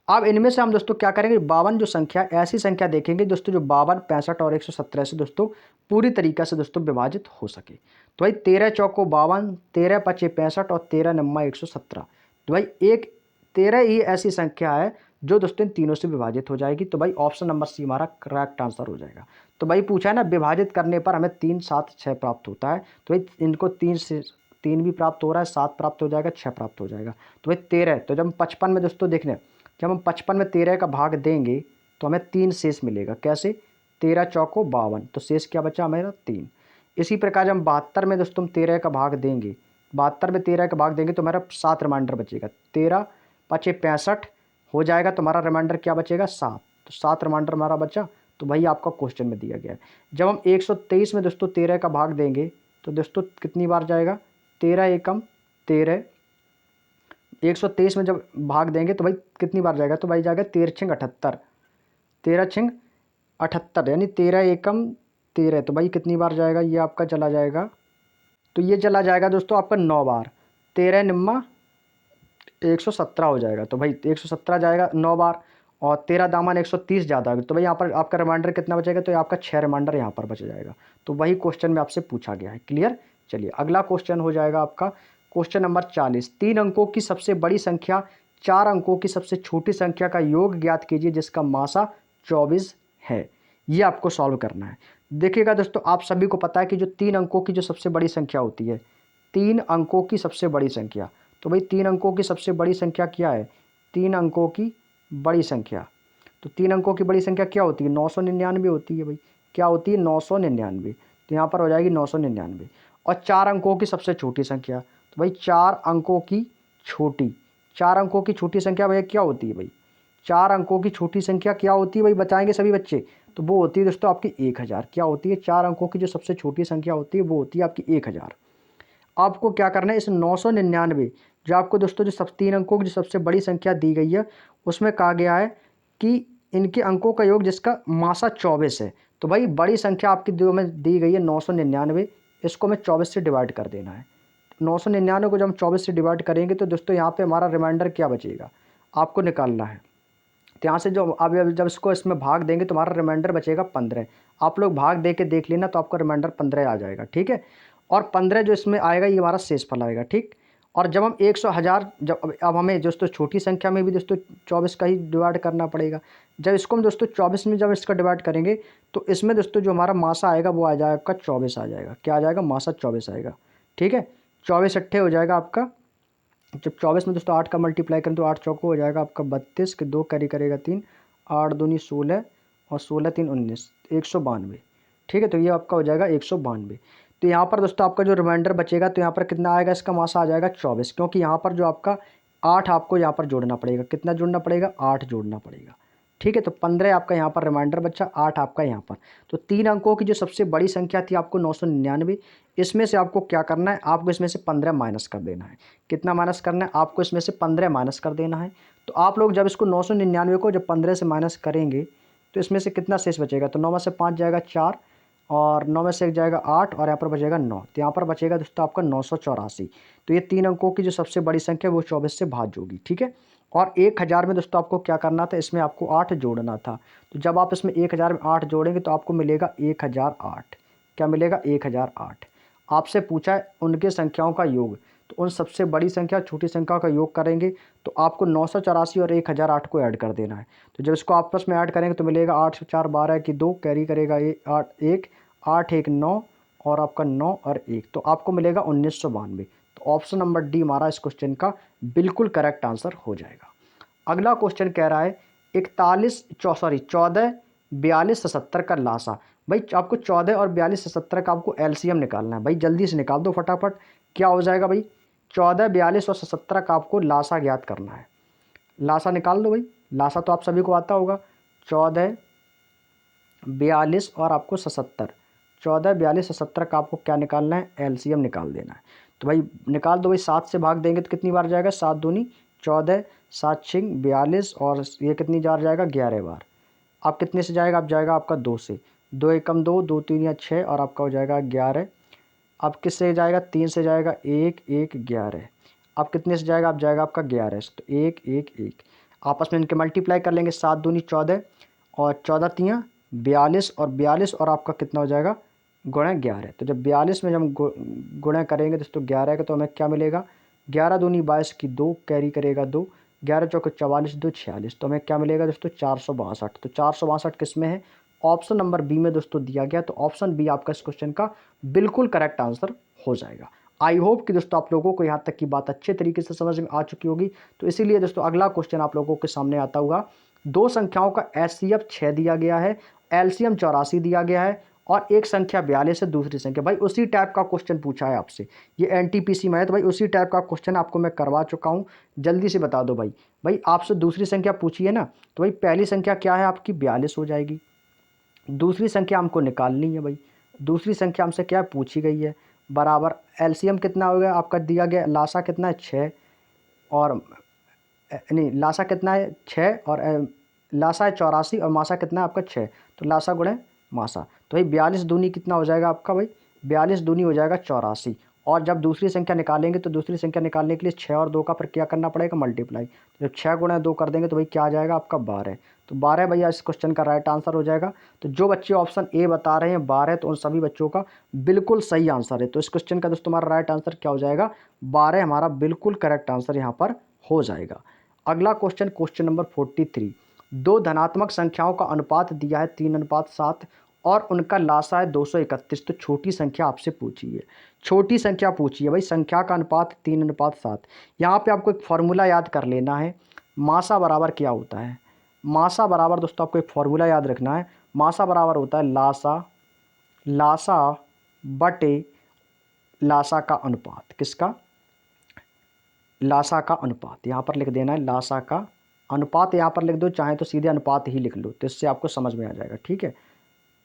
अब इनमें से हम दोस्तों क्या करेंगे, 52 जो संख्या, ऐसी संख्या देखेंगे दोस्तों जो 52 65 और 117 से दोस्तों पूरी तरीक़े से दोस्तों विभाजित हो सके। तो भाई 13 चौको 52, 13 पचे 65 और 13 नम्मा 117। तो भाई एक 13 ही ऐसी संख्या है जो दोस्तों इन तीनों से विभाजित हो जाएगी। तो भाई ऑप्शन नंबर सी हमारा करेक्ट आंसर हो जाएगा। तो भाई पूछा है ना, विभाजित करने पर हमें 3 7 6 प्राप्त होता है। तो भाई इनको 3 से 3 भी प्राप्त हो रहा है, 7 प्राप्त हो जाएगा, 6 प्राप्त हो जाएगा। तो भाई 13, तो जब हम 55 में दोस्तों देखने, जब हम 55 में 13 का भाग देंगे तो हमें 3 शेष मिलेगा। कैसे, 13 चौको 52, तो शेष क्या बचा हमारा 3। इसी प्रकार जब हम 72 में दोस्तों 13 का भाग देंगे, 72 में 13 का भाग देंगे तो हमारा 7 रिमाइंडर बचेगा, 13 पचे 65 हो जाएगा, तो हमारा रिमाइंडर क्या बचेगा 7। तो 7 रिमाइंडर हमारा बचा, तो वही आपका क्वेश्चन में दिया गया है। जब हम 123 में दोस्तों 13 का भाग देंगे तो दोस्तों कितनी बार जाएगा, 13 एकम 13। 123 में जब भाग देंगे तो भाई कितनी बार जाएगा, तो भाई जाएगा 13 छिंग 78। 13 छिंग 78 यानी 13 एकम 13, तो भाई कितनी बार जाएगा, ये आपका चला जाएगा, तो ये चला जाएगा दोस्तों आपका 9 बार। 13 निम्मा 117 हो जाएगा, तो भाई 117 जाएगा 9 बार, और 13 दामन 130 ज़्यादा है, तो भाई यहाँ पर आपका रिमाइंडर कितना बचेगा, तो आपका 6 रिमाइंडर यहाँ पर बच जाएगा। तो वही क्वेश्चन में आपसे पूछा गया है। क्लियर। चलिए अगला क्वेश्चन हो जाएगा आपका क्वेश्चन नंबर 40। 3 अंकों की सबसे बड़ी संख्या 4 अंकों की सबसे छोटी संख्या का योग ज्ञात कीजिए जिसका मासा 24 है। ये आपको सॉल्व करना है। देखिएगा दोस्तों, आप सभी को पता है कि जो 3 अंकों की जो सबसे बड़ी संख्या होती है, 3 अंकों की सबसे बड़ी संख्या, तो भाई 3 अंकों की सबसे बड़ी संख्या क्या है, 3 अंकों की बड़ी संख्या, तो 3 अंकों की बड़ी संख्या क्या होती है, 999 होती है भाई। क्या होती है, 999। तो यहाँ पर हो जाएगी 999। और 4 अंकों की सबसे छोटी संख्या, तो भाई 4 अंकों की छोटी, 4 अंकों की छोटी संख्या भैया क्या होती है भाई, 4 अंकों की छोटी संख्या क्या होती है भाई, बताएंगे सभी बच्चे। तो वो होती है दोस्तों आपकी 1000। क्या होती है, 4 अंकों की जो सबसे छोटी संख्या होती है वो होती है आपकी 1000। आपको क्या करना है, इस 999 जो आपको दोस्तों जो सब 3 अंकों की जो सबसे बड़ी संख्या दी गई है उसमें कहा गया है कि इनके अंकों का योग जिसका मासा 24 है। तो भाई बड़ी संख्या आपकी जो में दी गई है 999, इसको हमें 24 से डिवाइड कर देना है। 999 को जब हम 24 से डिवाइड करेंगे तो दोस्तों यहाँ पे हमारा रिमाइंडर क्या बचेगा, आपको निकालना है। तो यहाँ से जो अब जब इसको इसमें भाग देंगे तो हमारा रिमाइंडर बचेगा 15। आप लोग भाग दे के देख लेना, तो आपका रिमाइंडर 15 आ जाएगा। ठीक है, और 15 जो इसमें आएगा ये हमारा शेषफल आएगा। ठीक, और जब हम 100 हज़ार, जब अब हमें दोस्तों छोटी संख्या में भी दोस्तों 24 का ही डिवाइड करना पड़ेगा। जब इसको हम दोस्तों 24 में जब इसका डिवाइड करेंगे तो इसमें दोस्तों जो हमारा मासा आएगा वो आ जाएगा आपका 24 आ जाएगा। क्या आ जाएगा, मासा 24 आएगा। ठीक है, 24 अट्ठे हो जाएगा आपका। जब 24 में दोस्तों 8 का मल्टीप्लाई करें तो 8 चौको हो जाएगा आपका 32 के 2 कैरी करेगा 3, 8 दूनी 16 और 16 3 19, 192। ठीक है, तो ये आपका हो जाएगा 192। तो यहाँ पर दोस्तों आपका जो रिमाइंडर बचेगा तो यहाँ पर कितना आएगा, इसका मासा आ जाएगा 24, क्योंकि यहाँ पर जो आपका 8 आपको यहाँ पर जोड़ना पड़ेगा। कितना जोड़ना पड़ेगा, 8 जोड़ना पड़ेगा। ठीक है, तो 15 आपका यहाँ पर रिमाइंडर बच्चा, 8 आपका यहाँ पर। तो 3 अंकों की जो सबसे बड़ी संख्या थी आपको 999, इसमें से आपको क्या करना है, आपको इसमें से 15 माइनस कर देना है। कितना माइनस करना है, आपको इसमें से 15 माइनस कर देना है। तो आप लोग जब इसको 999 को जब 15 से माइनस करेंगे तो इसमें से कितना शेष बचेगा, तो 9 में से 5 जाएगा 4, और 9 में से 1 जाएगा 8, और यहाँ पर बचेगा 9। तो यहाँ पर बचेगा दोस्तों आपका 984। तो ये 3 अंकों की जो सबसे बड़ी संख्या वो 24 से भाज्य होगी। ठीक है, और 1000 में दोस्तों आपको क्या करना था, इसमें आपको 8 जोड़ना था। तो जब आप इसमें 1000 में 8 जोड़ेंगे तो आपको मिलेगा 1008। क्या मिलेगा, 1008। आपसे पूछा है उनके संख्याओं का योग, तो उन सबसे बड़ी संख्या छोटी संख्या का योग करेंगे तो आपको 984 और 1008 को ऐड कर देना है। तो जब इसको आपस में ऐड करेंगे तो मिलेगा 8 से 4 12 की 2 कैरी करेगा 8 1 9 और आपका 9 और 1, तो आपको मिलेगा 1992। तो ऑप्शन नंबर डी हमारा इस क्वेश्चन का बिल्कुल करेक्ट आंसर हो जाएगा। अगला क्वेश्चन कह रहा है 14 42 77 का लासा। भाई आपको 14 और 42 77 का आपको एलसीएम निकालना है। भाई जल्दी से निकाल दो फटाफट। क्या हो जाएगा भाई, 14 42 और 77 का आपको लासा ज्ञात करना है। लासा निकाल दो भाई। लासा तो आप सभी को आता होगा, 14 42 और आपको 77। 14 42 77 का आपको क्या निकालना है, एलसीएम निकाल देना है। तो भाई निकाल दो भाई। 7 से भाग देंगे तो कितनी बार जाएगा, 7 दूनी 14, 7 छिंग 42, और ये कितनी बार जाएगा, 11 बार। अब कितने से जाएगा, अब जाएगा आपका 2 से, 2 एकम 2, 2 3 या 6, और आपका हो जाएगा 11। अब किससे जाएगा, 3 से जाएगा 1 1 11। अब कितने से जाएगा, अब जाएगा आपका 11 से, तो 1 1 1। आपस में इनके मल्टीप्लाई कर लेंगे, 7 दूनी 14 और 14 3 42, और 42 और आपका कितना हो जाएगा, गुणा 11। तो जब 42 में जब हम गुणा करेंगे दोस्तों 11 का, तो हमें क्या मिलेगा, 11 दूनी 22 की 2 कैरी करेगा 2, 11 चौके 44 2 46, तो हमें क्या मिलेगा दोस्तों 462। तो 462 किस में है, ऑप्शन नंबर बी में दोस्तों दिया गया। तो ऑप्शन बी आपका इस क्वेश्चन का बिल्कुल करेक्ट आंसर हो जाएगा। आई होप कि दोस्तों आप लोगों को यहाँ तक की बात अच्छे तरीके से समझ में आ चुकी होगी। तो इसीलिए दोस्तों अगला क्वेश्चन आप लोगों के सामने आता हुआ, दो संख्याओं का एचसीएफ 6 दिया गया है, एलसीएम 84 दिया गया है, और एक संख्या 42 है दूसरी संख्या। भाई उसी टाइप का क्वेश्चन पूछा है आपसे, ये एनटीपीसी में है, तो भाई उसी टाइप का क्वेश्चन आपको मैं करवा चुका हूँ। जल्दी से बता दो भाई। भाई आपसे दूसरी संख्या पूछी है ना, तो भाई पहली संख्या क्या है आपकी 42 हो जाएगी। दूसरी संख्या हमको निकालनी है भाई। दूसरी संख्या हमसे क्या पूछी गई है, बराबर एलसीएम कितना हो गया आपका दिया गया, लासा कितना है 6 और नहीं लासा कितना है 6 और लासा है 84 और मासा कितना है आपका 6, तो लासा गुणे मासा। तो भाई 42 दूनी कितना हो जाएगा आपका भाई, 42 दूनी हो जाएगा 84। और जब दूसरी संख्या निकालेंगे तो दूसरी संख्या निकालने के लिए 6 और 2 का फिर क्या करना पड़ेगा, मल्टीप्लाई। तो जब 6 गुणे 2 कर देंगे तो भाई क्या आ जाएगा आपका 12। तो 12 भैया इस क्वेश्चन का राइट आंसर हो जाएगा। तो जो बच्चे ऑप्शन ए बता रहे हैं 12, तो उन सभी बच्चों का बिल्कुल सही आंसर है। तो इस क्वेश्चन का दोस्तों हमारा राइट आंसर क्या हो जाएगा, 12 हमारा बिल्कुल करेक्ट आंसर यहाँ पर हो जाएगा। अगला क्वेश्चन, क्वेश्चन नंबर 43। दो धनात्मक संख्याओं का अनुपात दिया है 3:7 और उनका लासा है 231। तो छोटी संख्या आपसे पूछी है, छोटी संख्या पूछी है भाई, संख्या का अनुपात 3:7। यहाँ पे आपको एक फॉर्मूला याद कर लेना है। मासा बराबर क्या होता है, मासा बराबर दोस्तों आपको एक फॉर्मूला याद रखना है। मासा बराबर होता है लासा, लासा बटे लासा का अनुपात। किसका, लासा का अनुपात। यहाँ पर लिख देना है लासा का अनुपात, यहाँ पर लिख दो, चाहे तो सीधे अनुपात ही लिख लो, तो इससे आपको समझ में आ जाएगा। ठीक है,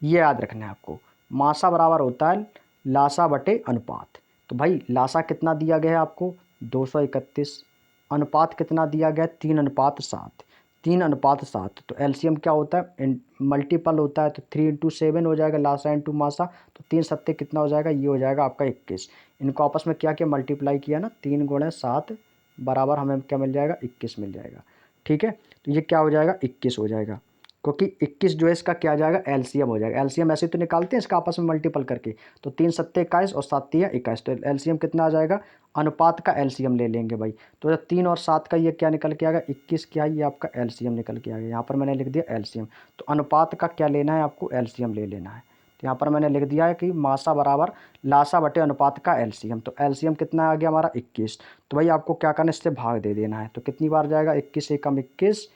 ये याद रखना है आपको। मासा बराबर होता है लासा बटे अनुपात। तो भाई लासा कितना दिया गया है आपको 231, अनुपात कितना दिया गया है 3:7, 3:7। तो एलसीएम क्या होता है, मल्टीपल होता है, तो 3 × 7 हो जाएगा लासा इंटू मासा। तो 3 सत्ते कितना हो जाएगा, ये हो जाएगा आपका 21। इनको आपस में क्या किया, मल्टीप्लाई किया ना, 3 × 7 बराबर हमें क्या मिल जाएगा, 21 मिल जाएगा। ठीक है, तो ये क्या हो जाएगा 21 हो जाएगा, क्योंकि 21 जो है इसका क्या आ जाएगा, एलसीएम हो जाएगा। एलसीएम ऐसे तो निकालते हैं इसका आपस में मल्टीपल करके, तो 3 सत्ते 21 और 7 तिया 21, तो एलसीएम कितना आ जाएगा, अनुपात का एलसीएम ले लेंगे भाई। तो जब 3 और 7 का ये क्या निकल के आएगा 21, क्या ये आपका एलसीएम निकल के आएगा। यहाँ पर मैंने लिख दिया एलसीएम, तो अनुपात का क्या लेना है आपको, एलसीएम ले लेना है। तो यहाँ पर मैंने लिख दिया है कि मासा बराबर लासा बटे अनुपात का एलसीएम। तो एलसीएम कितना आ गया हमारा 21। तो भाई आपको क्या करना है, इससे भाग दे देना है। तो कितनी बार जाएगा, 21 एकम 21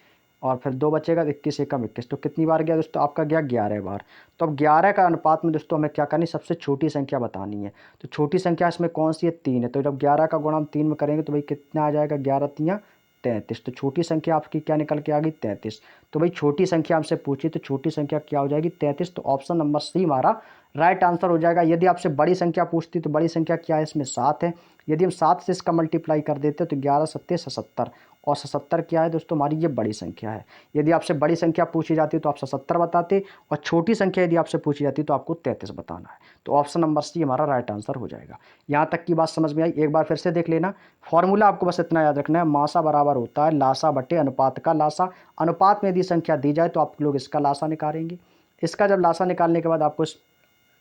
और फिर 2 बचेगा, 21 एकम 21। तो कितनी बार गया दोस्तों, आपका गया 11 बार। तो अब 11 का अनुपात में दोस्तों हमें क्या करनी, सबसे छोटी संख्या बतानी है। तो छोटी संख्या इसमें कौन सी है, 3 है। तो जब 11 का गुणा हम 3 में करेंगे तो भाई कितना आ जाएगा, 11 तिया 33। तो छोटी संख्या आपकी क्या निकल के आ गई, 33। तो भाई छोटी संख्या हमसे पूछी, तो छोटी संख्या क्या हो जाएगी, 33। तो ऑप्शन नंबर सी हमारा राइट आंसर हो जाएगा। यदि आपसे बड़ी संख्या पूछती तो बड़ी संख्या क्या है, इसमें 7 है। यदि हम 7 से इसका मल्टीप्लाई कर देते तो 11 सत्ते 77, और 77 क्या है दोस्तों, हमारी ये बड़ी संख्या है। यदि आपसे बड़ी संख्या पूछी जाती तो आप 77 बताते, और छोटी संख्या यदि आपसे पूछी जाती तो आपको 33 बताना है। तो ऑप्शन नंबर सी हमारा राइट आंसर हो जाएगा। यहाँ तक की बात समझ में आई, एक बार फिर से देख लेना। फॉर्मूला आपको बस इतना याद रखना है, मासा बराबर होता है लासा बटे अनुपात का लासा। अनुपात में यदि संख्या दी जाए तो आप लोग इसका लासा निकालेंगे। इसका जब लासा निकालने के बाद आपको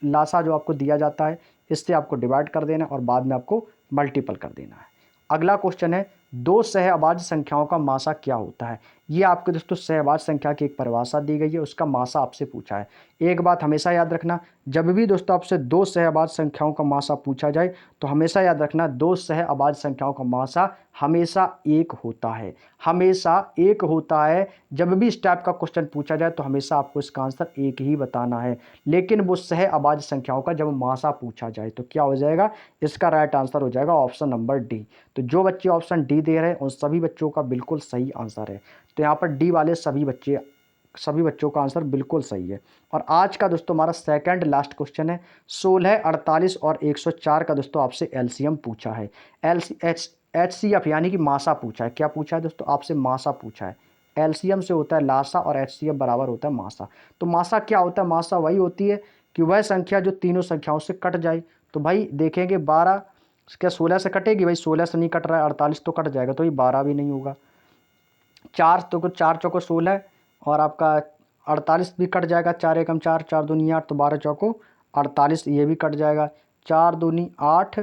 लासा जो आपको दिया जाता है इससे आपको डिवाइड कर देना और बाद में आपको मल्टीपल कर देना है। अगला क्वेश्चन है, दो सहअभाज्य संख्याओं का मासा क्या होता है। ये आपको दोस्तों सहअभाज्य संख्या की एक परिभाषा दी गई है, उसका मासा आपसे पूछा है। एक बात हमेशा याद रखना, जब भी दोस्तों आपसे दो सहअभाज्य संख्याओं का मासा पूछा जाए तो हमेशा याद रखना, दो सहअभाज्य संख्याओं का मासा हमेशा एक होता है, हमेशा एक होता है। जब भी इस टाइप का क्वेश्चन पूछा जाए तो हमेशा आपको इसका आंसर एक ही बताना है। लेकिन वो सहअभाज्य संख्याओं का जब मासा पूछा जाए तो क्या हो जाएगा, इसका राइट आंसर हो जाएगा ऑप्शन नंबर डी। तो जो बच्चे ऑप्शन डी दे रहे हैं उन सभी बच्चों का बिल्कुल सही आंसर है। तो यहाँ पर डी वाले सभी बच्चों का आंसर बिल्कुल सही है। और आज का दोस्तों हमारा सेकंड लास्ट क्वेश्चन है, 16, 48 और 104 का दोस्तों आपसे एलसीएम पूछा है। एचसीएफ यानी कि मासा पूछा है। क्या पूछा है दोस्तों, आपसे मासा पूछा है। एलसीएम से होता है लासा और एचसीएफ बराबर होता है मासा। तो मासा क्या होता है, मासा वही होती है कि वह संख्या जो तीनों संख्याओं से कट जाए। तो भाई देखेंगे 12 क्या 16 से कटेगी, भाई 16 से नहीं कट रहा है, 48 तो कट जाएगा, तो ये 12 भी नहीं होगा। 4 चौको 16 और आपका 48 भी कट जाएगा, 4 एकम 4, 4 दूनी 8, तो 12 चौको 48 ये भी कट जाएगा, 4 दूनी 8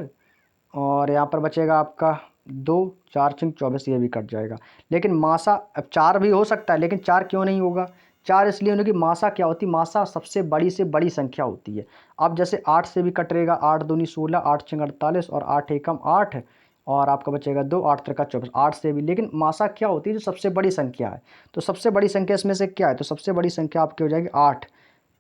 और यहाँ पर बचेगा आपका 2, 4 छिंग 24 ये भी कट जाएगा। लेकिन मासा अब 4 भी हो सकता है, लेकिन 4 क्यों नहीं होगा, 4 इसलिए होने की मासा क्या होती है, मासा सबसे बड़ी से बड़ी संख्या होती है। अब जैसे 8 से भी कटेगा, 8 दूनी 16, 8 छिंग 48 और 8 एकम 8 और आपका बचेगा 2, 8 त्रिका 24, 8 से भी। लेकिन मासा क्या होती है, जो सबसे बड़ी संख्या है। तो सबसे बड़ी संख्या इसमें से क्या है, तो सबसे बड़ी संख्या आपकी हो जाएगी 8।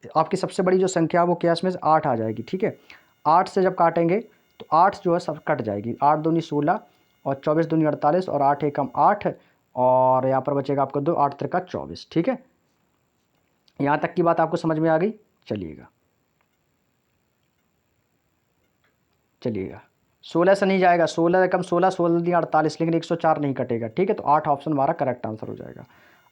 आपकी सबसे बड़ी जो संख्या है वो क्या इसमें से 8 आ जाएगी, ठीक है। 8 से जब काटेंगे तो 8 जो है सब कट जाएगी, 8 दूनी 16 और 24 दूनी 48 और 8 एकम 8 और यहाँ पर बचेगा आपको 2, 8 त्रिका 24, ठीक है। यहाँ तक की बात आपको समझ में आ गई। चलिएगा 16 से नहीं जाएगा, 16 एकम 16, 16 दूनी 48, लेकिन 104 नहीं कटेगा, ठीक है। तो 8 ऑप्शन हमारा करेक्ट आंसर हो जाएगा।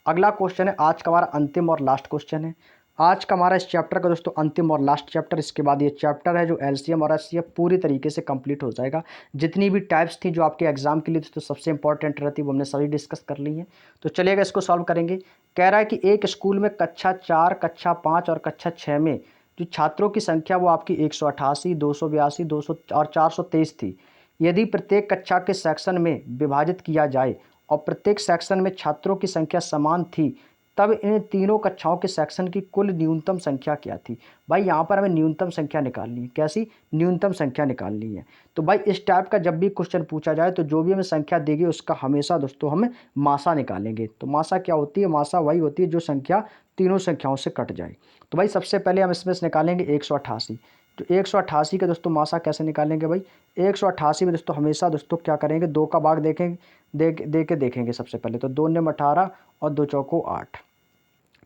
अगला क्वेश्चन है आज का हमारा अंतिम और लास्ट क्वेश्चन है। आज का हमारा इस चैप्टर का दोस्तों अंतिम और लास्ट चैप्टर, इसके बाद ये चैप्टर है जो एलसीएम और एचसीएफ पूरी तरीके से कंप्लीट हो जाएगा। जितनी भी टाइप्स थी जो आपके एग्जाम के लिए दोस्तों सबसे इंपॉर्टेंट रहती वो हमने सभी डिस्कस कर ली हैं। तो चलिएगा इसको सॉल्व करेंगे। कह रहा है कि एक स्कूल में कक्षा 4, कक्षा 5 और कक्षा 6 में जो छात्रों की संख्या वो आपकी 188, 282, 200 और 423 थी। यदि प्रत्येक कक्षा के सेक्शन में विभाजित किया जाए और प्रत्येक सेक्शन में छात्रों की संख्या समान थी, तब इन तीनों कक्षाओं के सेक्शन की कुल न्यूनतम संख्या क्या थी। भाई यहाँ पर हमें न्यूनतम संख्या निकालनी है। कैसी न्यूनतम संख्या निकालनी है? तो भाई इस टाइप का जब भी क्वेश्चन पूछा जाए तो जो भी हमें संख्या देगी उसका हमेशा दोस्तों हम मासा निकालेंगे। तो मासा क्या होती है? मासा वही होती है जो संख्या तीनों संख्याओं से कट जाए। तो भाई सबसे पहले हम इसमें से निकालेंगे 188। तो 188 का दोस्तों मासा कैसे निकालेंगे भाई? 188 में दोस्तों हमेशा दोस्तों क्या करेंगे, 2 का भाग देखेंगे, दे के देखेंगे। सबसे पहले तो 2 ने 18 और 2 चौको 8,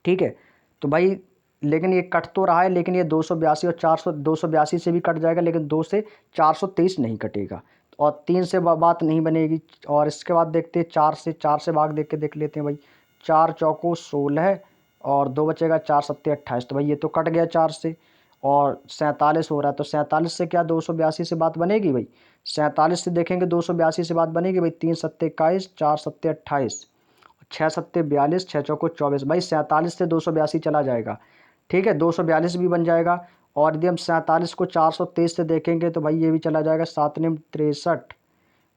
ठीक है। तो भाई लेकिन ये कट तो रहा है, लेकिन ये 282 और 400, 282 से भी कट जाएगा, लेकिन 2 से 423 नहीं कटेगा और 3 से बात नहीं बनेगी। और इसके बाद देखते हैं 4 से भाग देख के देख लेते हैं भाई। 4 चौको 16 और 2 बचेगा, 4 सत्ते 28। तो भाई ये तो कट गया 4 से और 47 हो रहा है। तो 47 से क्या 282 से बात बनेगी भाई? 47 से देखेंगे 282 से बात बनेगी भाई। 3 सत्ते 21, 4 सत्ते 28, 6 सत्ते 42, 6 चौको 24। भाई 47 से 282 चला जाएगा, ठीक है। 242 भी बन जाएगा। और यदि हम 47 को 423 से देखेंगे तो भाई ये भी चला जाएगा। 7 ने 63,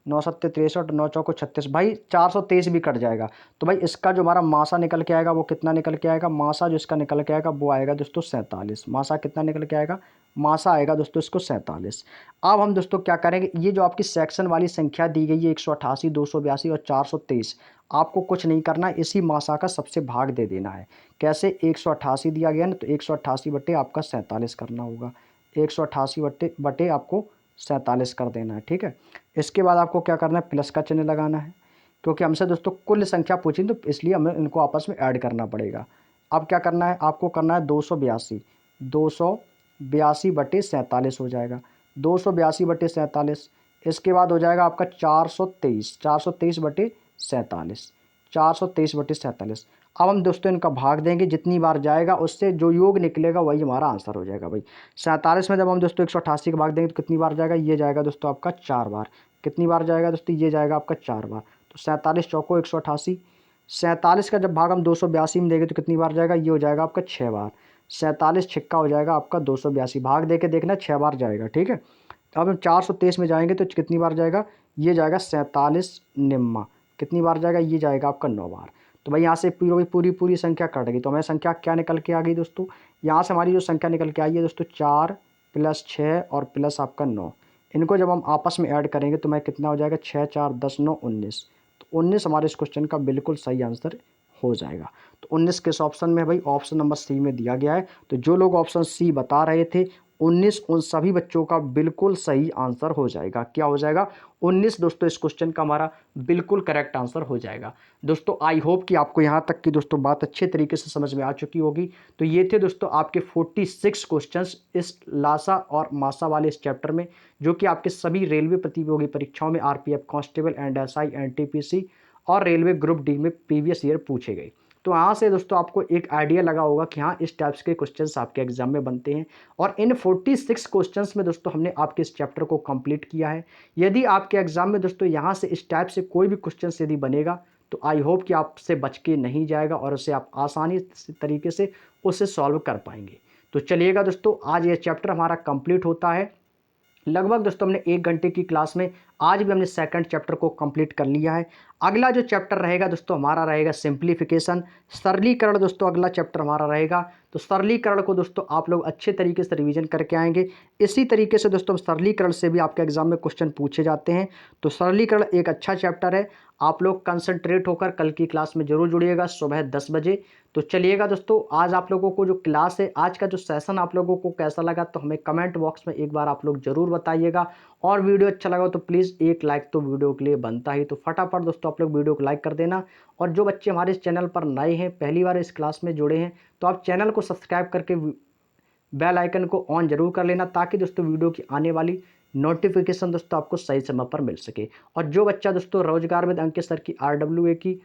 9 सत्ते 63, 9 चौको 36। भाई 423 भी कट जाएगा। तो भाई इसका जो हमारा मासा निकल के आएगा वो कितना निकल के आएगा? मासा जो इसका निकल के आएगा वो आएगा दोस्तों 47। मासा कितना निकल के आएगा? मासा आएगा दोस्तों इसको 47। अब हम दोस्तों क्या करेंगे, ये जो आपकी सेक्शन वाली संख्या दी गई है 188, 282 और 423, आपको कुछ नहीं करना है, इसी मासा का सबसे भाग दे देना है। कैसे? 188 दिया गया ना, तो 188 बटे आपका 47 करना होगा। 188 बटे आपको 47 कर देना है, ठीक है। इसके बाद आपको क्या करना है? प्लस का चिन्ह लगाना है, क्योंकि हमसे दोस्तों कुल संख्या पूछी तो इसलिए हमें इनको आपस में ऐड करना पड़ेगा। अब क्या करना है? आपको करना है 282, 282 बटे 47 हो जाएगा। 282 बटे 47। इसके बाद हो जाएगा आपका 423, 423 बटे 47, 423 बटे 47। अब हम दोस्तों इनका भाग देंगे, जितनी बार जाएगा उससे जो योग निकलेगा वही हमारा आंसर हो जाएगा भाई। 47 में जब हम दोस्तों 188 का भाग देंगे तो कितनी बार जाएगा? ये जाएगा दोस्तों आपका 4 बार। कितनी बार जाएगा दोस्तों? ये जाएगा आपका 4 बार। तो 47 चौको 188। 47 का जब भाग हम 282 में देंगे तो कितनी बार जाएगा? ये हो जाएगा आपका 6 बार। 47 छिक्का हो जाएगा आपका 282। भाग दे के देखना 6 बार जाएगा, ठीक है। अब हम 423 में जाएंगे तो कितनी बार जाएगा? ये जाएगा 47 निम्मा। कितनी बार जाएगा? ये जाएगा आपका 9 बार। तो भाई यहाँ से पूरी संख्या कट गई। तो हमें संख्या क्या निकल के आ गई दोस्तों? यहाँ से हमारी जो संख्या निकल के आई है दोस्तों 4 प्लस 6 और प्लस आपका 9। इनको जब हम आपस में ऐड करेंगे तो मैं कितना हो जाएगा? 6 4 10 9 19। तो 19 हमारे इस क्वेश्चन का बिल्कुल सही आंसर हो जाएगा। तो 19 किस ऑप्शन में? भाई ऑप्शन नंबर सी में दिया गया है। तो जो लोग ऑप्शन सी बता रहे थे 19, उन सभी बच्चों का बिल्कुल सही आंसर हो जाएगा। क्या हो जाएगा? 19 दोस्तों इस क्वेश्चन का हमारा बिल्कुल करेक्ट आंसर हो जाएगा। दोस्तों आई होप कि आपको यहाँ तक की दोस्तों बात अच्छे तरीके से समझ में आ चुकी होगी। तो ये थे दोस्तों आपके 46 क्वेश्चंस इस लासा और मासा वाले इस चैप्टर में, जो कि आपके सभी रेलवे प्रतियोगी परीक्षाओं में RPF constable and SI NTPC और रेलवे ग्रुप डी में प्रीवियस ईयर पूछे गए। तो यहाँ से दोस्तों आपको एक आइडिया लगा होगा कि हाँ इस टाइप्स के क्वेश्चंस आपके एग्जाम में बनते हैं। और इन 46 क्वेश्चंस में दोस्तों हमने आपके इस चैप्टर को कंप्लीट किया है। यदि आपके एग्जाम में दोस्तों यहाँ से इस टाइप से कोई भी क्वेश्चन यदि बनेगा तो आई होप कि आपसे बच के नहीं जाएगा और उसे आप आसानी तरीके से उसे सॉल्व कर पाएंगे। तो चलिएगा दोस्तों, आज ये चैप्टर हमारा कंप्लीट होता है। लगभग दोस्तों हमने 1 घंटे की क्लास में आज भी हमने सेकंड चैप्टर को कंप्लीट कर लिया है। अगला जो चैप्टर रहेगा दोस्तों हमारा रहेगा सिंप्लीफिकेशन, सरलीकरण। दोस्तों अगला चैप्टर हमारा रहेगा, तो सरलीकरण को दोस्तों आप लोग अच्छे तरीके से रिवीजन करके आएंगे। इसी तरीके से दोस्तों सरलीकरण से भी आपके एग्जाम में क्वेश्चन पूछे जाते हैं। तो सरलीकरण एक अच्छा चैप्टर है, आप लोग कंसंट्रेट होकर कल की क्लास में जरूर जुड़िएगा सुबह 10 बजे। तो चलिएगा दोस्तों, आज आप लोगों को जो क्लास है, आज का जो सेशन आप लोगों को कैसा लगा तो हमें कमेंट बॉक्स में एक बार आप लोग जरूर बताइएगा। और वीडियो अच्छा लगा तो प्लीज़ एक लाइक तो वीडियो के लिए बनता ही, तो फटाफट दोस्तों आप लोग वीडियो को लाइक कर देना। और जो बच्चे हमारे इस चैनल पर नए हैं, पहली बार इस क्लास में जुड़े हैं, तो आप चैनल को सब्सक्राइब करके बेल आइकन को ऑन जरूर कर लेना, ताकि दोस्तों वीडियो की आने वाली नोटिफिकेशन दोस्तों आपको सही समय पर मिल सके। और जो बच्चा दोस्तों रोजगार में अंकित सर की RWA की,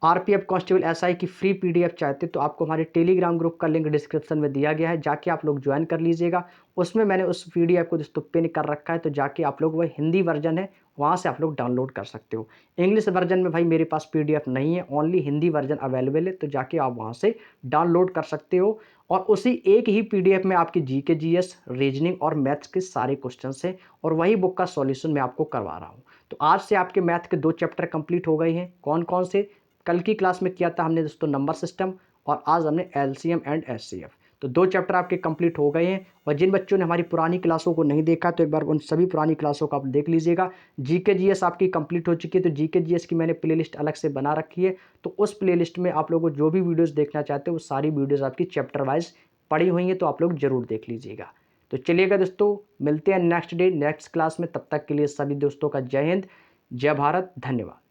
RPF कांस्टेबल SI की फ्री PDF चाहते तो आपको हमारे टेलीग्राम ग्रुप का लिंक डिस्क्रिप्शन में दिया गया है, जाके आप लोग ज्वाइन कर लीजिएगा। उसमें मैंने उस PDF को दोस्तों पिन कर रखा है, तो जाके आप लोग, वह हिंदी वर्जन है, वहाँ से आप लोग डाउनलोड कर सकते हो। इंग्लिश वर्जन में भाई मेरे पास PDF नहीं है, ओनली हिंदी वर्जन अवेलेबल है, तो जाके आप वहाँ से डाउनलोड कर सकते हो। और उसी एक ही PDF में आपकी GK GS रीजनिंग और मैथ्स के सारे क्वेश्चन हैं, और वही बुक का सॉल्यूशन मैं आपको करवा रहा हूँ। तो आज से आपके मैथ के 2 चैप्टर कंप्लीट हो गए हैं। कौन कौन से? कल की क्लास में किया था हमने दोस्तों नंबर सिस्टम, और आज हमने LCM एंड HCF। तो 2 चैप्टर आपके कंप्लीट हो गए हैं। और जिन बच्चों ने हमारी पुरानी क्लासों को नहीं देखा तो एक बार उन सभी पुरानी क्लासों को आप देख लीजिएगा। GK GS आपकी कंप्लीट हो चुकी है, तो GK GS की मैंने प्लेलिस्ट अलग से बना रखी है, तो उस प्लेलिस्ट में आप लोगों को जो भी वीडियोस देखना चाहते हो वो सारी वीडियोस आपकी चैप्टर वाइज पड़ी हुई हैं, तो आप लोग जरूर देख लीजिएगा। तो चलिएगा दोस्तों, मिलते हैं नेक्स्ट डे नेक्स्ट क्लास में। तब तक के लिए सभी दोस्तों का जय हिंद, जय भारत, धन्यवाद।